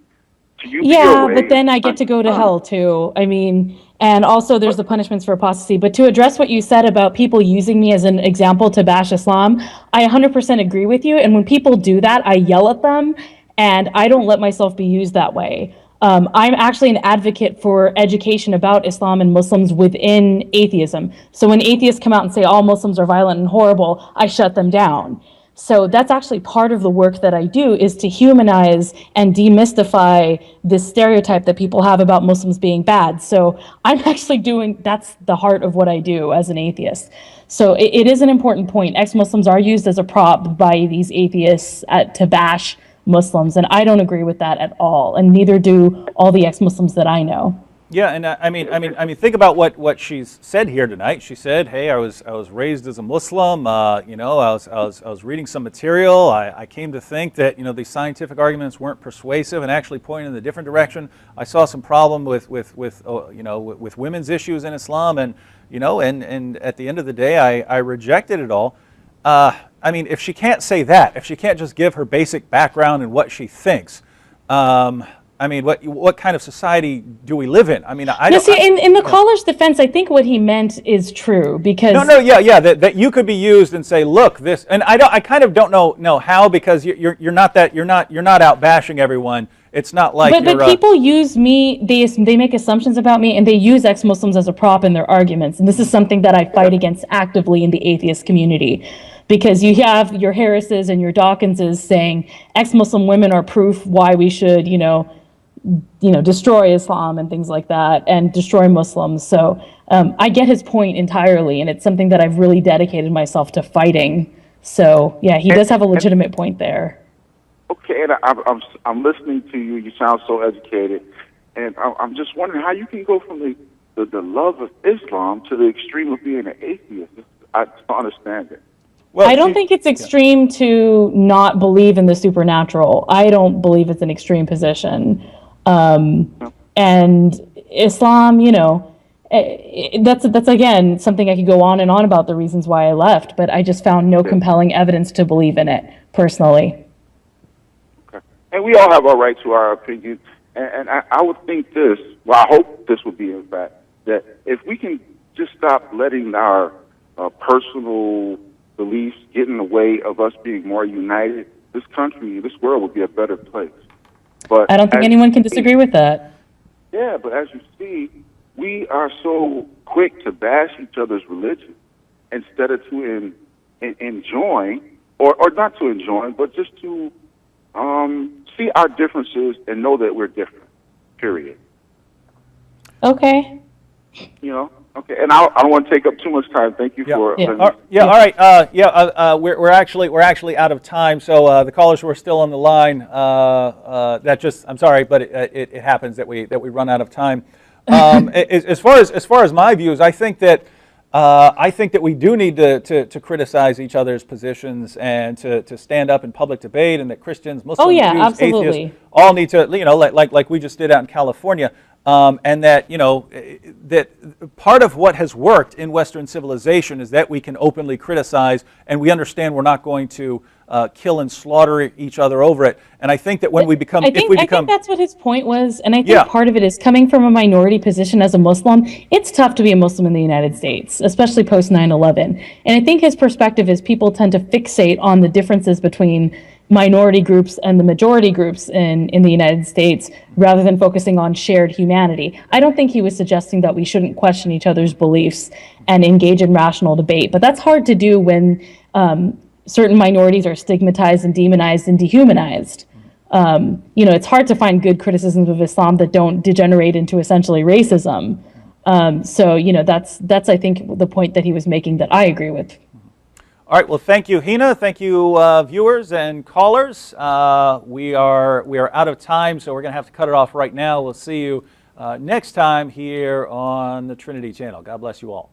Yeah, but then I get to go to hell too. I mean, and also there's the punishments for apostasy. But to address what you said about people using me as an example to bash Islam, I 100% agree with you. And when people do that, I yell at them, and I don't let myself be used that way. I'm actually an advocate for education about Islam and Muslims within atheism. So when atheists come out and say all Muslims are violent and horrible, I shut them down. So that's actually part of the work that I do, is to humanize and demystify this stereotype that people have about Muslims being bad. So I'm actually that's the heart of what I do as an atheist. So it is an important point. Ex-Muslims are used as a prop by these atheists to bash Muslims, and I don't agree with that at all, and neither do all the ex-Muslims that I know. Yeah, and I mean, think about what she's said here tonight. She said, "Hey, I was raised as a Muslim. I was reading some material. I came to think that these scientific arguments weren't persuasive and actually pointed in a different direction. I saw some problem with women's issues in Islam, and at the end of the day, I rejected it all." I mean, if she can't say that, if she can't just give her basic background and what she thinks. I mean, what kind of society do we live in? I mean, in the caller's defense, I think what he meant is true, because that you could be used and say, look, this, and I kind of don't know how, because you're not out bashing everyone. It's not like. But people use me. They make assumptions about me, and they use ex-Muslims as a prop in their arguments. And this is something that I fight against actively in the atheist community. Because you have your Harrises and your Dawkinses saying ex-Muslim women are proof why we should, destroy Islam and things like that, and destroy Muslims. So I get his point entirely, and it's something that I've really dedicated myself to fighting. So yeah, he does have a legitimate point there. Okay, and I'm listening to you. You sound so educated, and I'm just wondering how you can go from the love of Islam to the extreme of being an atheist. I don't understand it. Well, I don't think it's extreme to not believe in the supernatural. I don't believe it's an extreme position. And Islam, that's again something I could go on and on about the reasons why I left, but I just found no compelling evidence to believe in it personally. Okay. and we all have our right to our opinion. And I would think this, well, I hope this would be in fact, that if we can just stop letting our personal beliefs get in the way of us being more united, this country, this world would be a better place. But I don't think anyone can disagree with that. yeah, but as you see, we are so quick to bash each other's religion instead of to enjoying, or not to enjoy, but just to see our differences and know that we're different, period. Okay. You know? Okay, and I don't want to take up too much time. Thank you for... All right. We're actually out of time, so the callers who are still on the line, I'm sorry, but it happens that we run out of time. As far as my views, I think that we do need to criticize each other's positions and to stand up in public debate, and that Christians, Muslims, Jews, absolutely. atheists all need to, like we just did out in California. And that, that part of what has worked in Western civilization is that we can openly criticize, and we understand we're not going to kill and slaughter each other over it. And I think that when we become, I think that's what his point was, and I think part of it is coming from a minority position as a Muslim. It's tough to be a Muslim in the United States, especially post 9/11. And I think his perspective is people tend to fixate on the differences between minority groups and the majority groups in the United States rather than focusing on shared humanity. I don't think he was suggesting that we shouldn't question each other's beliefs and engage in rational debate, but that's hard to do when certain minorities are stigmatized and demonized and dehumanized. It's hard to find good criticisms of Islam that don't degenerate into essentially racism. That's I think the point that he was making that I agree with. All right. Well, thank you, Heina. Thank you, viewers and callers. We are out of time, so we're going to have to cut it off right now. We'll see you next time here on the Trinity Channel. God bless you all.